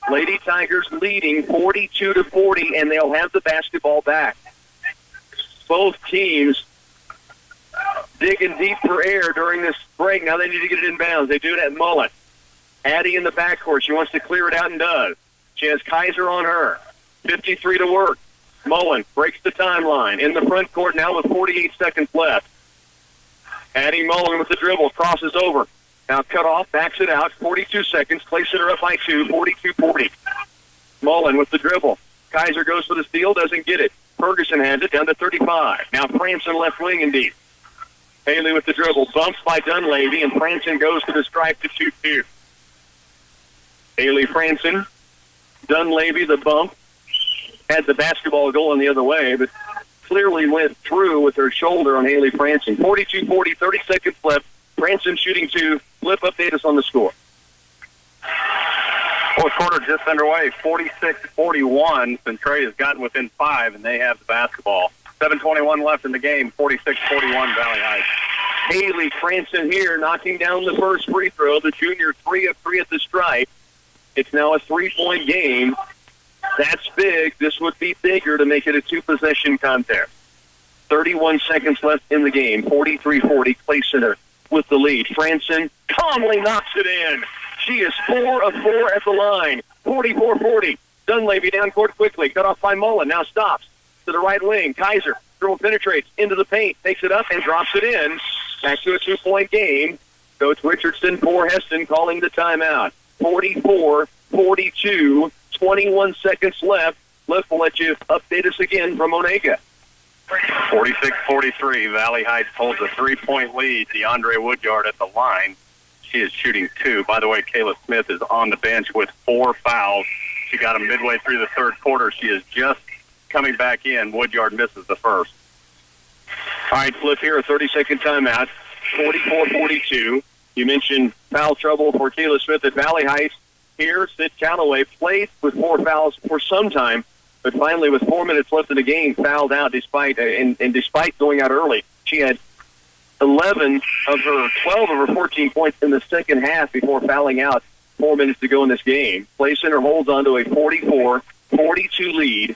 Lady Tigers leading 42-40, and they'll have the basketball back. Both teams digging deep for air during this break. Now they need to get it inbounds. They do it at Mullen. Addie in the backcourt. She wants to clear it out and does. She has Kaiser on her. 53 to work. Mullen breaks the timeline. In the front court now with 48 seconds left. Addie Mullen with the dribble. Crosses over. Now cut off. Backs it out. 42 seconds. Clay Center up by 2. 42-40. Mullen with the dribble. Kaiser goes for the steal. Doesn't get it. Ferguson has it down to 35. Now Franson left wing indeed. Haley with the dribble. Bumps by Dunleavy, and Franson goes to the stripe to shoot 2. Haley Franson. Dunleavy, the bump. Had the basketball going the other way, but clearly went through with her shoulder on Haley Franson. 42-40, 30 seconds left. Franson shooting 2. Flip, update us on the score. Fourth quarter just underway. 46-41. Centralia's gotten within 5, and they have the basketball. 7:21 left in the game. 46-41 Valley Heights. Haley Franson here knocking down the first free throw. The junior 3 of 3 at the stripe. It's now a 3-point game. That's big. This would be bigger to make it a 2-possession contest. 31 seconds left in the game. 43-40. Clay Center with the lead. Franson calmly knocks it in. She is 4 of 4 at the line. 44-40. Dunleavy down court quickly. Cut off by Mullen. Now stops to the right wing. Kaiser dribble penetrates into the paint. Takes it up and drops it in. Back to a 2-point game. Coach Richardson for Hesston calling the timeout. 44-42. 21 seconds left. We'll let you update us again from Onega. 46-43. Valley Heights holds a 3-point lead. DeAndre Woodyard at the line. She is shooting 2. By the way, Kayla Smith is on the bench with 4 fouls. She got them midway through the third quarter. She is just coming back in. Woodyard misses the first. All right, flip here, a 30-second timeout. 44-42. You mentioned foul trouble for Kayla Smith at Valley Heights. Here, Sid Calloway played with 4 fouls for some time, but finally with 4 minutes left in the game, fouled out despite going out early. She had 12 of her 14 points in the second half before fouling out 4 minutes to go in this game. Clay Center holds on to a 44-42 lead,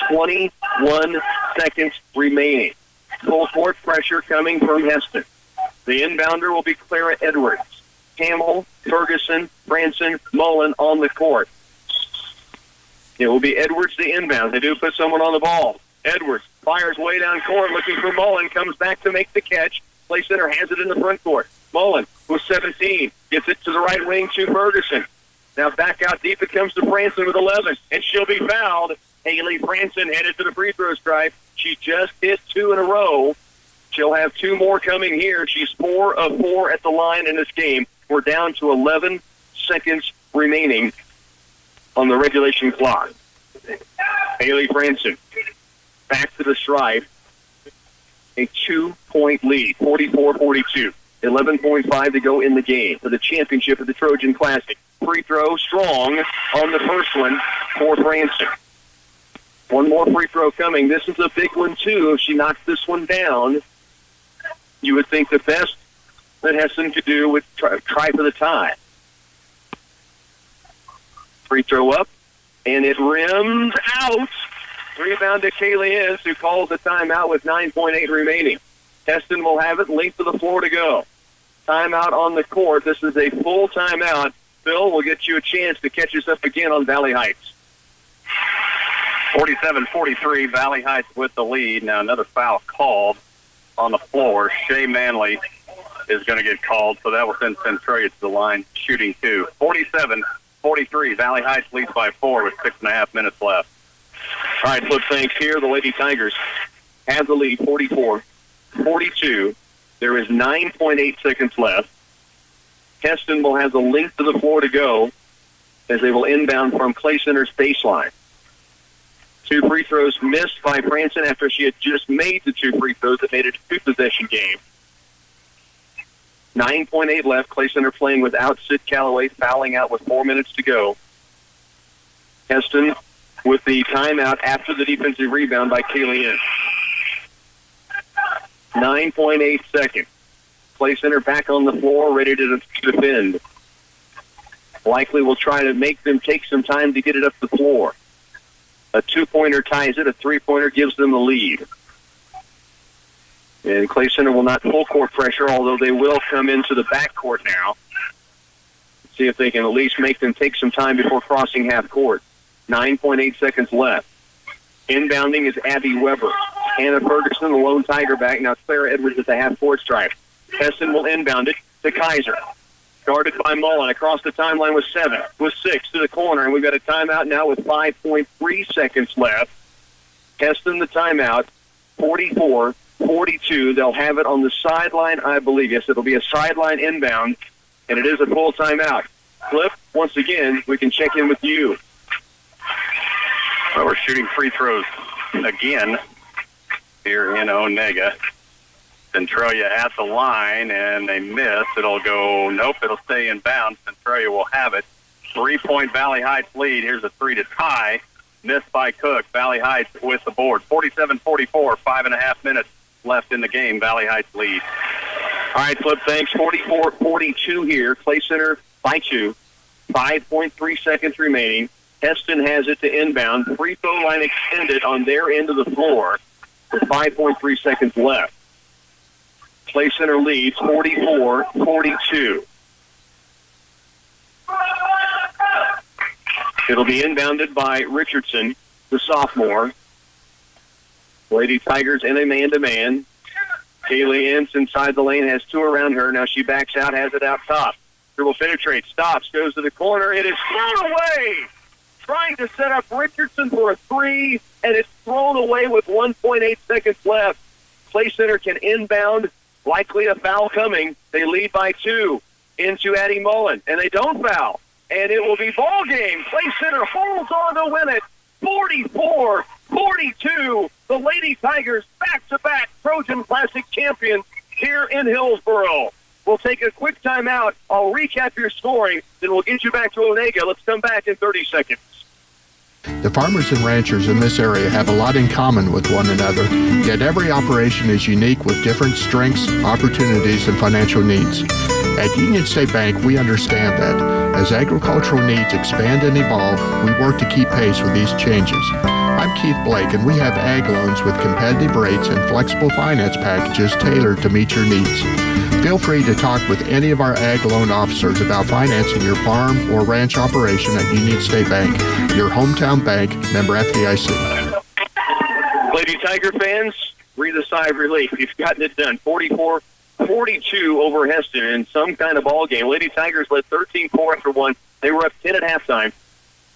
21 seconds remaining. Full court pressure coming from Hesston. The inbounder will be Clara Edwards. Hamill, Ferguson, Franson, Mullen on the court. It will be Edwards the inbound. They do put someone on the ball. Edwards fires way down court looking for Mullen. Comes back to make the catch. Clay Center has it in the front court. Mullen with 17. Gets it to the right wing to Ferguson. Now back out deep it comes to Franson with 11. And she'll be fouled. Haley Franson headed to the free throw stripe. She just hit 2 in a row. She'll have 2 more coming here. She's 4 of 4 at the line in this game. We're down to 11 seconds remaining on the regulation clock. Haley Franson back to the stripe. A 2-point lead, 44-42. 11.5 to go in the game for the championship of the Trojan Classic. Free throw strong on the first one for Franson. 1 more free throw coming. This is a big one, too. If she knocks this one down, you would think the best that Hesston could do would try for the tie. Free throw up, and it rims out. Rebound to Kaylee Ince, who calls the timeout with 9.8 remaining. Hesston will have it, length of the floor to go. Timeout on the court. This is a full timeout. Phil will get you a chance to catch us up again on Valley Heights. 47-43, Valley Heights with the lead. Now another foul called on the floor. Shay Manley is going to get called, so that will send Centralia to the line, shooting 2. 47-43, Valley Heights leads by 4 with 6.5 minutes left. All right, flip thanks here. The Lady Tigers have the lead, 44-42. There is 9.8 seconds left. Hesston will have the length of the floor to go as they will inbound from Clay Center's baseline. 2 free throws missed by Franson after she had just made the 2 free throws that made it a 2-possession game. 9.8 left. Clay Center playing without Sid Calloway, fouling out with 4 minutes to go. Hesston with the timeout after the defensive rebound by Kaylee Ince. 9.8 seconds. Clay Center back on the floor, ready to defend. Likely will try to make them take some time to get it up the floor. A 2-pointer ties it. A 3-pointer gives them the lead. And Clay Center will not full court pressure, although they will come into the backcourt now. See if they can at least make them take some time before crossing half court. 9.8 seconds left. Inbounding is Abby Weber. Hannah Ferguson, the lone Tiger back. Now Clara Edwards at the half-court stripe. Hesston will inbound it to Kaiser. Guarded by Mullen. Across the timeline with 7. With 6 to the corner. And we've got a timeout now with 5.3 seconds left. Hesston the timeout. 44-42. They'll have it on the sideline, I believe. Yes, it'll be a sideline inbound. And it is a full timeout. Cliff, once again, we can check in with you. Well, we're shooting free throws again here in Onega. Centralia at the line, and they miss. It'll stay in bounds. Centralia will have it. 3-point Valley Heights lead. Here's a 3 to tie. Missed by Cook. Valley Heights with the board. 47-44, 5.5 minutes left in the game. Valley Heights lead. All right, Flip, thanks. 44-42 here. Clay Center by 2. 5.3 seconds remaining. Hesston has it to inbound. Free throw line extended on their end of the floor with 5.3 seconds left. Clay Center leads 44-42. It'll be inbounded by Richardson, the sophomore. Lady Tigers in a man-to-man. Kaylee Ince inside the lane, has 2 around her. Now she backs out, has it out top. Dribble penetrates, stops, goes to the corner. It is thrown away. Trying to set up Richardson for a 3, and it's thrown away with 1.8 seconds left. Clay Center can inbound. Likely a foul coming. They lead by 2 into Addie Mullen, and they don't foul. And it will be ball game. Clay Center holds on to win it. 44-42. The Lady Tigers back-to-back Trojan Classic champions here in Hillsboro. We'll take a quick timeout. I'll recap your scoring, then we'll get you back to Onega. Let's come back in 30 seconds. The farmers and ranchers in this area have a lot in common with one another, yet every operation is unique with different strengths, opportunities, and financial needs. At Union State Bank, we understand that. As agricultural needs expand and evolve, we work to keep pace with these changes. I'm Keith Blake, and we have ag loans with competitive rates and flexible finance packages tailored to meet your needs. Feel free to talk with any of our ag loan officers about financing your farm or ranch operation at Union State Bank, your hometown bank, member FDIC. Lady Tiger fans, breathe a sigh of relief. You've gotten it done. 44-42 over Hesston in some kind of ball game. Lady Tigers led 13-4 after 1. They were up 10 at halftime,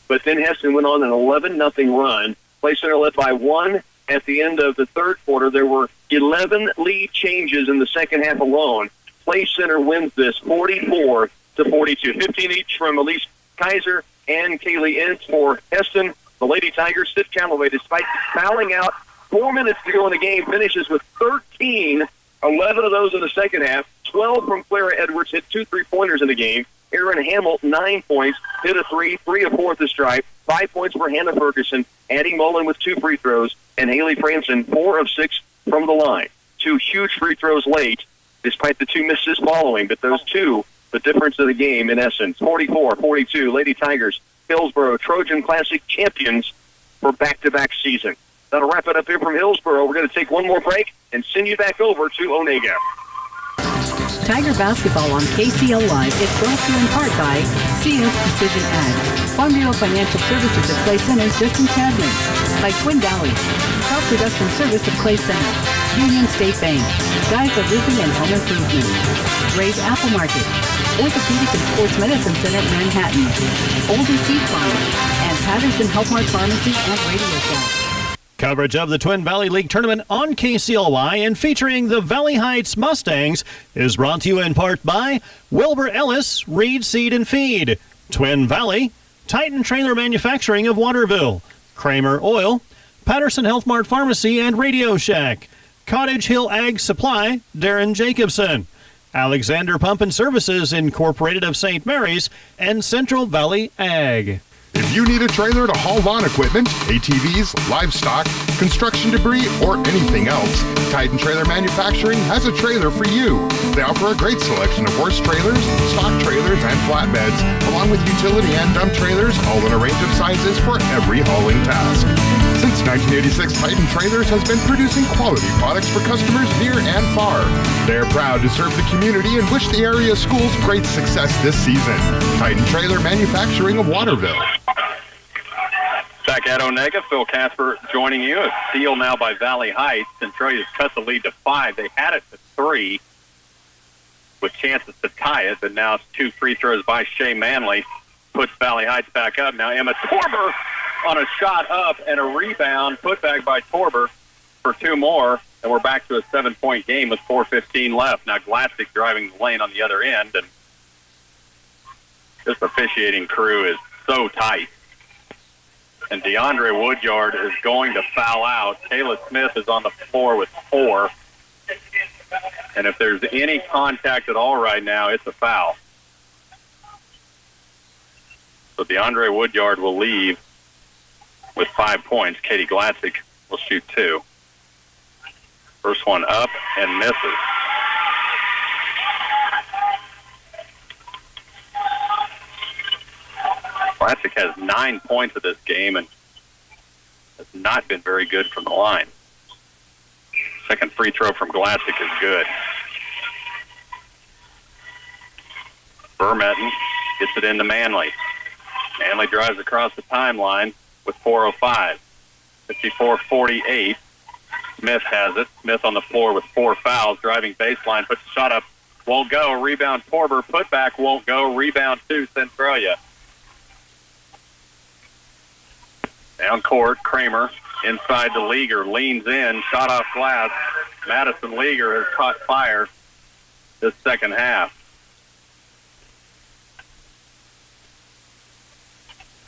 but then Hesston went on an 11-0 run. Clay Center led by 1 at the end of the third quarter. There were 11 lead changes in the second half alone. Clay Center wins this 44-42. 15 each from Elise Kaiser and Kaylee Ince for Hesston. The Lady Tigers, Sid Callaway, despite fouling out 4 minutes to go in the game, finishes with 13, 11 of those in the second half. 12 from Clara Edwards, hit 2 3-pointers in the game. Erin Hamill, 9 points, hit a 3 of 4 at the stripe. 5 points for Hannah Ferguson. Addie Mullen with 2 free throws. And Haley Franson, 4 of 6 from the line. 2 huge free throws late, despite the 2 misses following. But those 2, the difference of the game in essence. 44-42, Lady Tigers, Hillsboro Trojan Classic champions for back-to-back season. That'll wrap it up here from Hillsboro. We're going to take one more break and send you back over to Onega. Tiger Basketball on KCLY is brought to you in part by CS Precision Ag, Farm Bureau Financial Services at Clay Center, just in Cadman, by Twin Valley, Crop Production Service of Clay Center, Union State Bank, Guys of Roofing and Home Improvement, Ray's Apple Market, Orthopedic and Sports Medicine Center at Manhattan, Oldie Seed Farms, and Patterson Health Mart Pharmacy and Radio Shack. Coverage of the Twin Valley League Tournament on KCLY and featuring the Valley Heights Mustangs is brought to you in part by Wilbur Ellis, Reed Seed and Feed, Twin Valley, Titan Trailer Manufacturing of Waterville, Kramer Oil, Patterson Health Mart Pharmacy and Radio Shack, Cottage Hill Ag Supply, Darren Jacobson, Alexander Pump and Services Incorporated of St. Mary's, and Central Valley Ag. If you need a trailer to haul lawn equipment, ATVs, livestock, construction debris, or anything else, Titan Trailer Manufacturing has a trailer for you. They offer a great selection of horse trailers, stock trailers, and flatbeds, along with utility and dump trailers, all in a range of sizes for every hauling task. Since 1986, Titan Trailers has been producing quality products for customers near and far. They're proud to serve the community and wish the area schools great success this season. Titan Trailer Manufacturing of Waterville. Back at Onega, Phil Casper joining you. A steal now by Valley Heights. Centralia's cut the lead to 5. They had it to 3 with chances to tie it, but now it's 2 free throws by Shea Manley. Puts Valley Heights back up. Now Emma Torber on a shot up and a rebound. Put back by Torber for 2 more, and we're back to a 7-point game with 4:15 left. Now Glassick driving the lane on the other end, and this officiating crew is so tight. And DeAndre Woodyard is going to foul out. Kayla Smith is on the floor with 4. And if there's any contact at all right now, it's a foul. So DeAndre Woodyard will leave with 5 points. Katie Glassick will shoot 2. First one up and misses. Glassick has 9 points of this game and has not been very good from the line. Second free throw from Glassick is good. Vermetten gets it into Manley. Manley drives across the timeline with 4:05. 54-48. Smith has it. Smith on the floor with 4 fouls. Driving baseline, puts the shot up. Won't go. Rebound Torber. Put back won't go. Rebound to Centralia. Down court, Kramer inside to Leaguer, leans in, shot off glass. Madison Leaguer has caught fire this second half.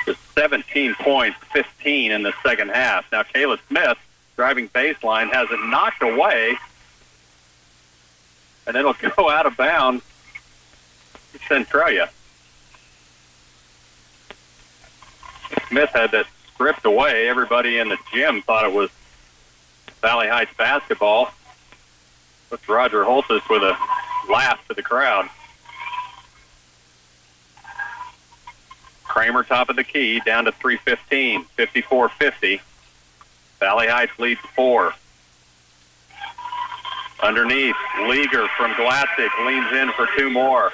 Just 17 points, 15 in the second half. Now Kayla Smith, driving baseline, has it knocked away, and it'll go out of bounds to Centralia. Smith had that stripped away. Everybody in the gym thought it was Valley Heights basketball. That's Roger Holtis with a laugh to the crowd. Kramer top of the key, down to 3:15, 54-50. Valley Heights leads 4. Underneath, Leaguer from Glassick leans in for 2 more.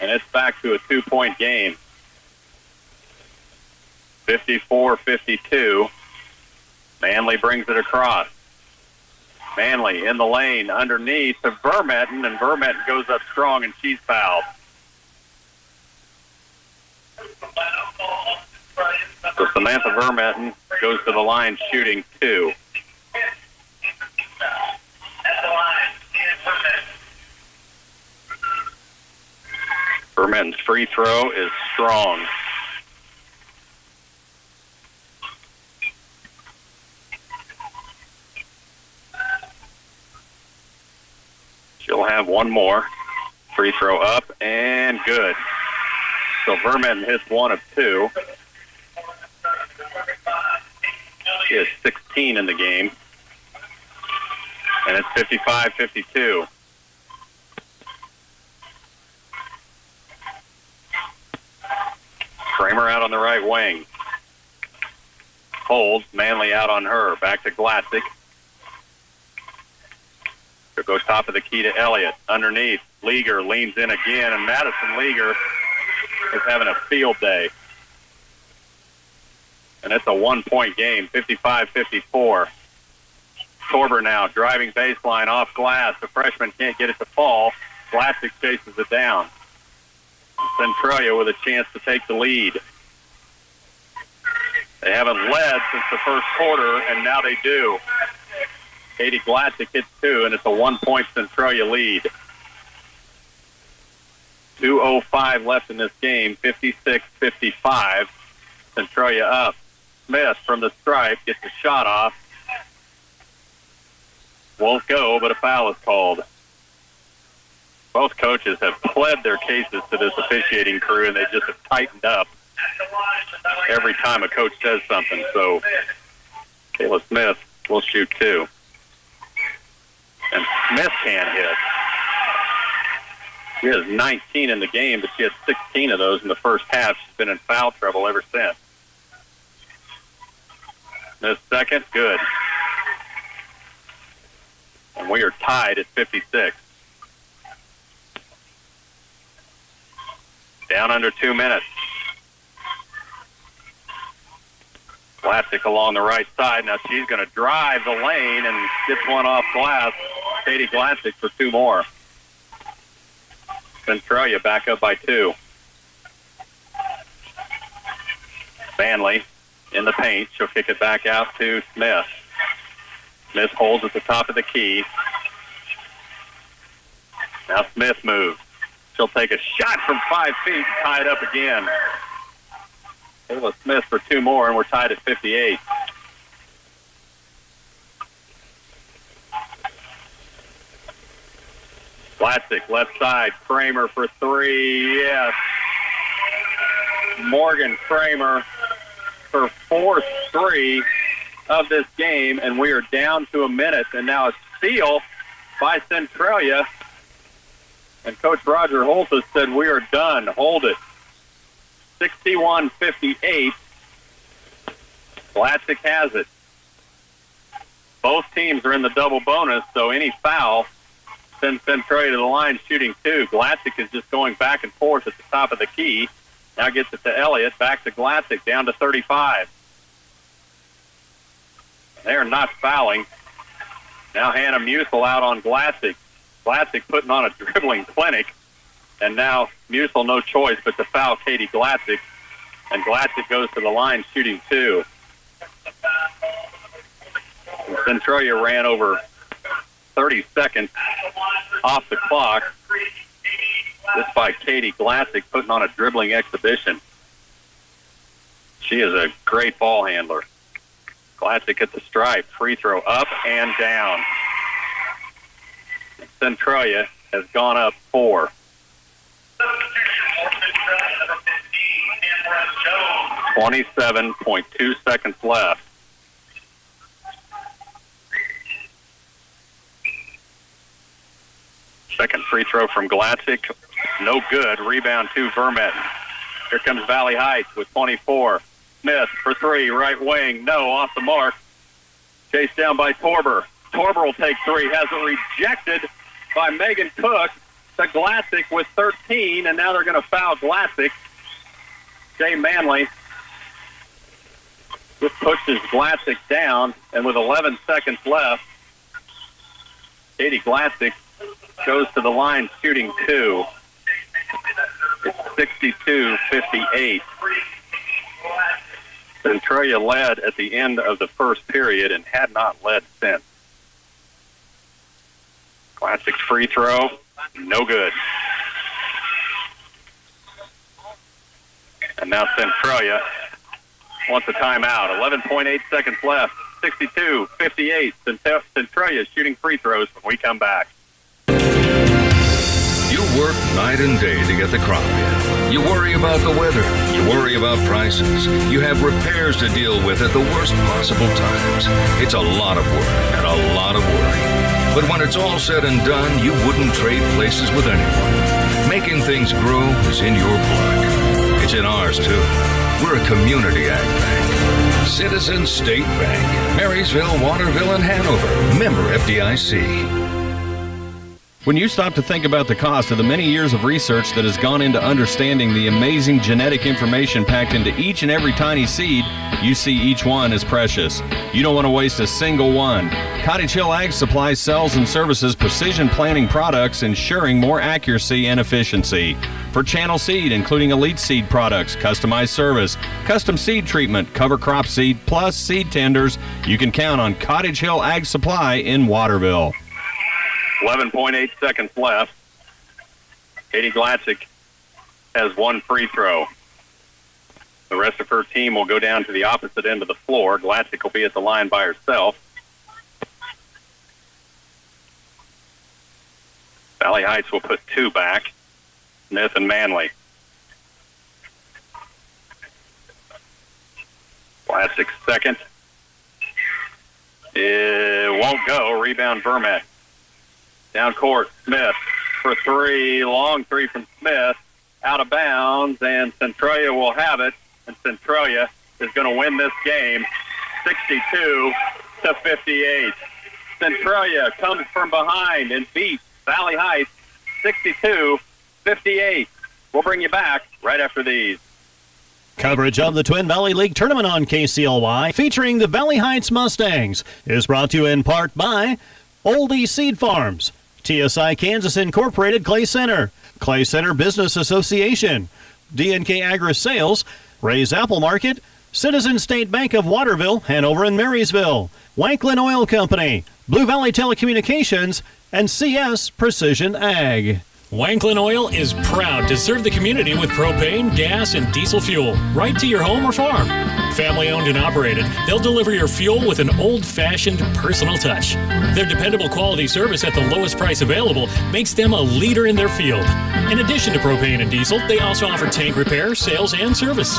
And it's back to a 2-point game. 54-52. Manley brings it across. Manley in the lane underneath to Vermetten, and Vermetten goes up strong, and she's fouled. So Samantha Vermetten goes to the line shooting 2. Vermetten's free throw is strong. She'll have 1 more. Free throw up and good. So Vermetten hits 1 of 2. She has 16 in the game. And it's 55-52. Kramer out on the right wing. Holds. Manley out on her. Back to Glassick. Goes top of the key to Elliott. Underneath, Leaguer leans in again, and Madison Leaguer is having a field day. And it's a 1-point game, 55-54. Torber now driving baseline off glass. The freshman can't get it to fall. Glassick chases it down. Centralia with a chance to take the lead. They haven't led since the first quarter, and now they do. Katie Glassick hits 2, and it's a 1-point Centralia lead. 2:05 left in this game, 56-55. Centralia up. Smith from the stripe gets the shot off. Won't go, but a foul is called. Both coaches have pled their cases to this officiating crew, and they just have tightened up every time a coach says something. So Kayla Smith will shoot 2. And Smith can't hit. She has 19 in the game, but she had 16 of those in the first half. She's been in foul trouble ever since. Smith second, good. And we are tied at 56. Down under 2 minutes. Glassick along the right side. Now she's going to drive the lane and gets one off glass. Katie Glassick for 2 more. Centralia back up by 2. Manley in the paint. She'll kick it back out to Smith. Smith holds at the top of the key. Now Smith moves. She'll take a shot from 5 feet, tied up again. Kayla Smith for 2 more, and we're tied at 58. Glassick, left side. Kramer for 3. Yes. Morgan Kramer for 4th 3 of this game, and we are down to a minute. And now a steal by Centralia. And Coach Roger Holtis said, we are done. Hold it. 61-58. Glassick has it. Both teams are in the double bonus, so any foul sends Centralia to the line shooting 2. Glassick is just going back and forth at the top of the key. Now gets it to Elliott, back to Glassick, down to 35. They're not fouling. Now Hannah Musil out on Glassick. Glassick putting on a dribbling clinic. And now Musil no choice but to foul Katie Glassick. And Glassick goes to the line shooting 2. And Centralia ran over 30 seconds off the clock. This by Katie Glassick putting on a dribbling exhibition. She is a great ball handler. Glassick at the stripe. Free throw up and down. Centralia has gone up 4. 27.2 seconds left. Second free throw from Glassick. No good. Rebound to Vermetten. Here comes Valley Heights with 24. Smith for 3. Right wing. No. Off the mark. Chased down by Torber. Torber will take 3. Has it rejected by Megan Cook. To Glassick with 13. And now they're going to foul Glassick. Jay Manley just pushes Glassick down. And with 11 seconds left, Katie Glassick goes to the line shooting 2. It's 62-58. Centralia led at the end of the first period and had not led since. Glassick's free throw, no good. And now Centralia wants a timeout. 11.8 seconds left. 62-58. Centralia shooting free throws when we come back. You work night and day to get the crop in. You worry about the weather. You worry about prices. You have repairs to deal with at the worst possible times. It's a lot of work and a lot of worry. But when it's all said and done, you wouldn't trade places with anyone. Making things grow is in your blood. It's in ours, too. We're a community ag bank. Citizens State Bank. Marysville, Waterville, and Hanover. Member FDIC. When you stop to think about the cost of the many years of research that has gone into understanding the amazing genetic information packed into each and every tiny seed, you see each one as precious. You don't want to waste a single one. Cottage Hill Ag Supply sells and services precision planting products, ensuring more accuracy and efficiency. For channel seed, including elite seed products, customized service, custom seed treatment, cover crop seed, plus seed tenders, you can count on Cottage Hill Ag Supply in Waterville. 11.8 seconds left. Katie Glassick has one free throw. The rest of her team will go down to the opposite end of the floor. Glassick will be at the line by herself. Valley Heights will put 2 back. Smith and Manley. Classic second. It won't go. Rebound Vermet. Down court, Smith for three. Long three from Smith. Out of bounds, and Centralia will have it. And Centralia is going to win this game 62-58. Centralia comes from behind and beats Valley Heights 62-58. We'll bring you back right after these. Coverage of the Twin Valley League Tournament on KCLY featuring the Valley Heights Mustangs is brought to you in part by Oldie Seed Farms, TSI Kansas Incorporated Clay Center, Clay Center Business Association, D&K Agri Sales, Ray's Apple Market, Citizen State Bank of Waterville, Hanover and Marysville, Wanklin Oil Company, Blue Valley Telecommunications, and CS Precision Ag. Wanklin Oil is proud to serve the community with propane, gas, and diesel fuel right to your home or farm. Family owned and operated, they'll deliver your fuel with an old-fashioned personal touch. Their dependable quality service at the lowest price available makes them a leader in their field. In addition to propane and diesel, they also offer tank repair, sales, and service.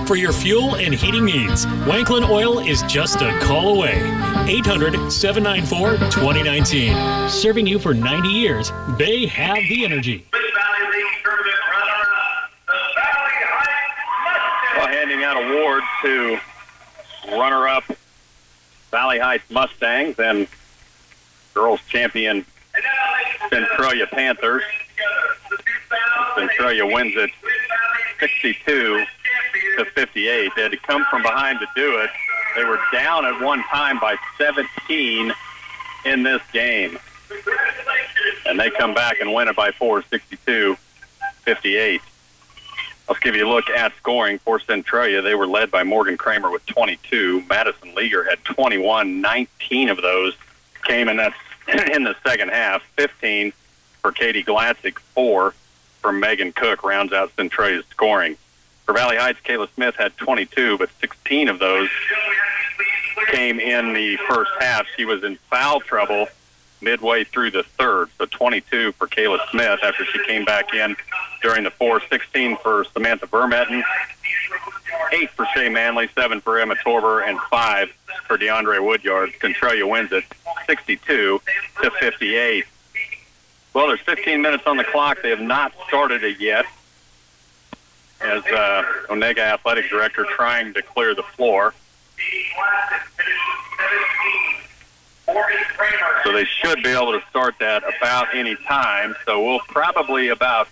For your fuel and heating needs, Wanklin Oil is just a call away. 800-794-2019. Serving you for 90 years, they have the energy. Well, handing out awards to runner-up Valley Heights Mustangs and girls champion Centralia Panthers. Centralia wins it 62-58. They had to come from behind to do it. They were down at one time by 17 in this game. And they come back and win it by 4, 62-58. Let's give you a look at scoring for Centralia. They were led by Morgan Kramer with 22. Madison Leaguer had 21. 19 of those came in the second half. 15 for Katie Glatzig. 4 for Megan Cook rounds out Centralia's scoring. For Valley Heights, Kayla Smith had 22, but 16 of those came in the first half. She was in foul trouble midway through the third, so 22 for Kayla Smith after she came back in during the fourth. 16 for Samantha Vermetten, 8 for Shea Manley, 7 for Emma Torber, and 5 for DeAndre Woodyard. Centralia wins it 62-58. Well, there's 15 minutes on the clock. They have not started it yet, as Onega Athletic Director trying to clear the floor. So they should be able to start that about any time. So we'll probably about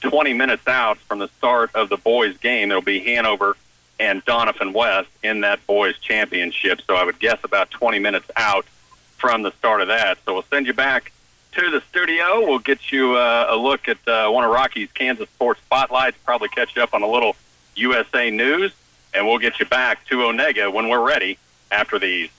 20 minutes out from the start of the boys' game. It'll be Hanover and Doniphan West in that boys' championship. So I would guess about 20 minutes out from the start of that. So we'll send you back to the studio. We'll get you a look at one of Rocky's Kansas Sports Spotlights, probably catch you up on a little USA News, and we'll get you back to Onega when we're ready after these.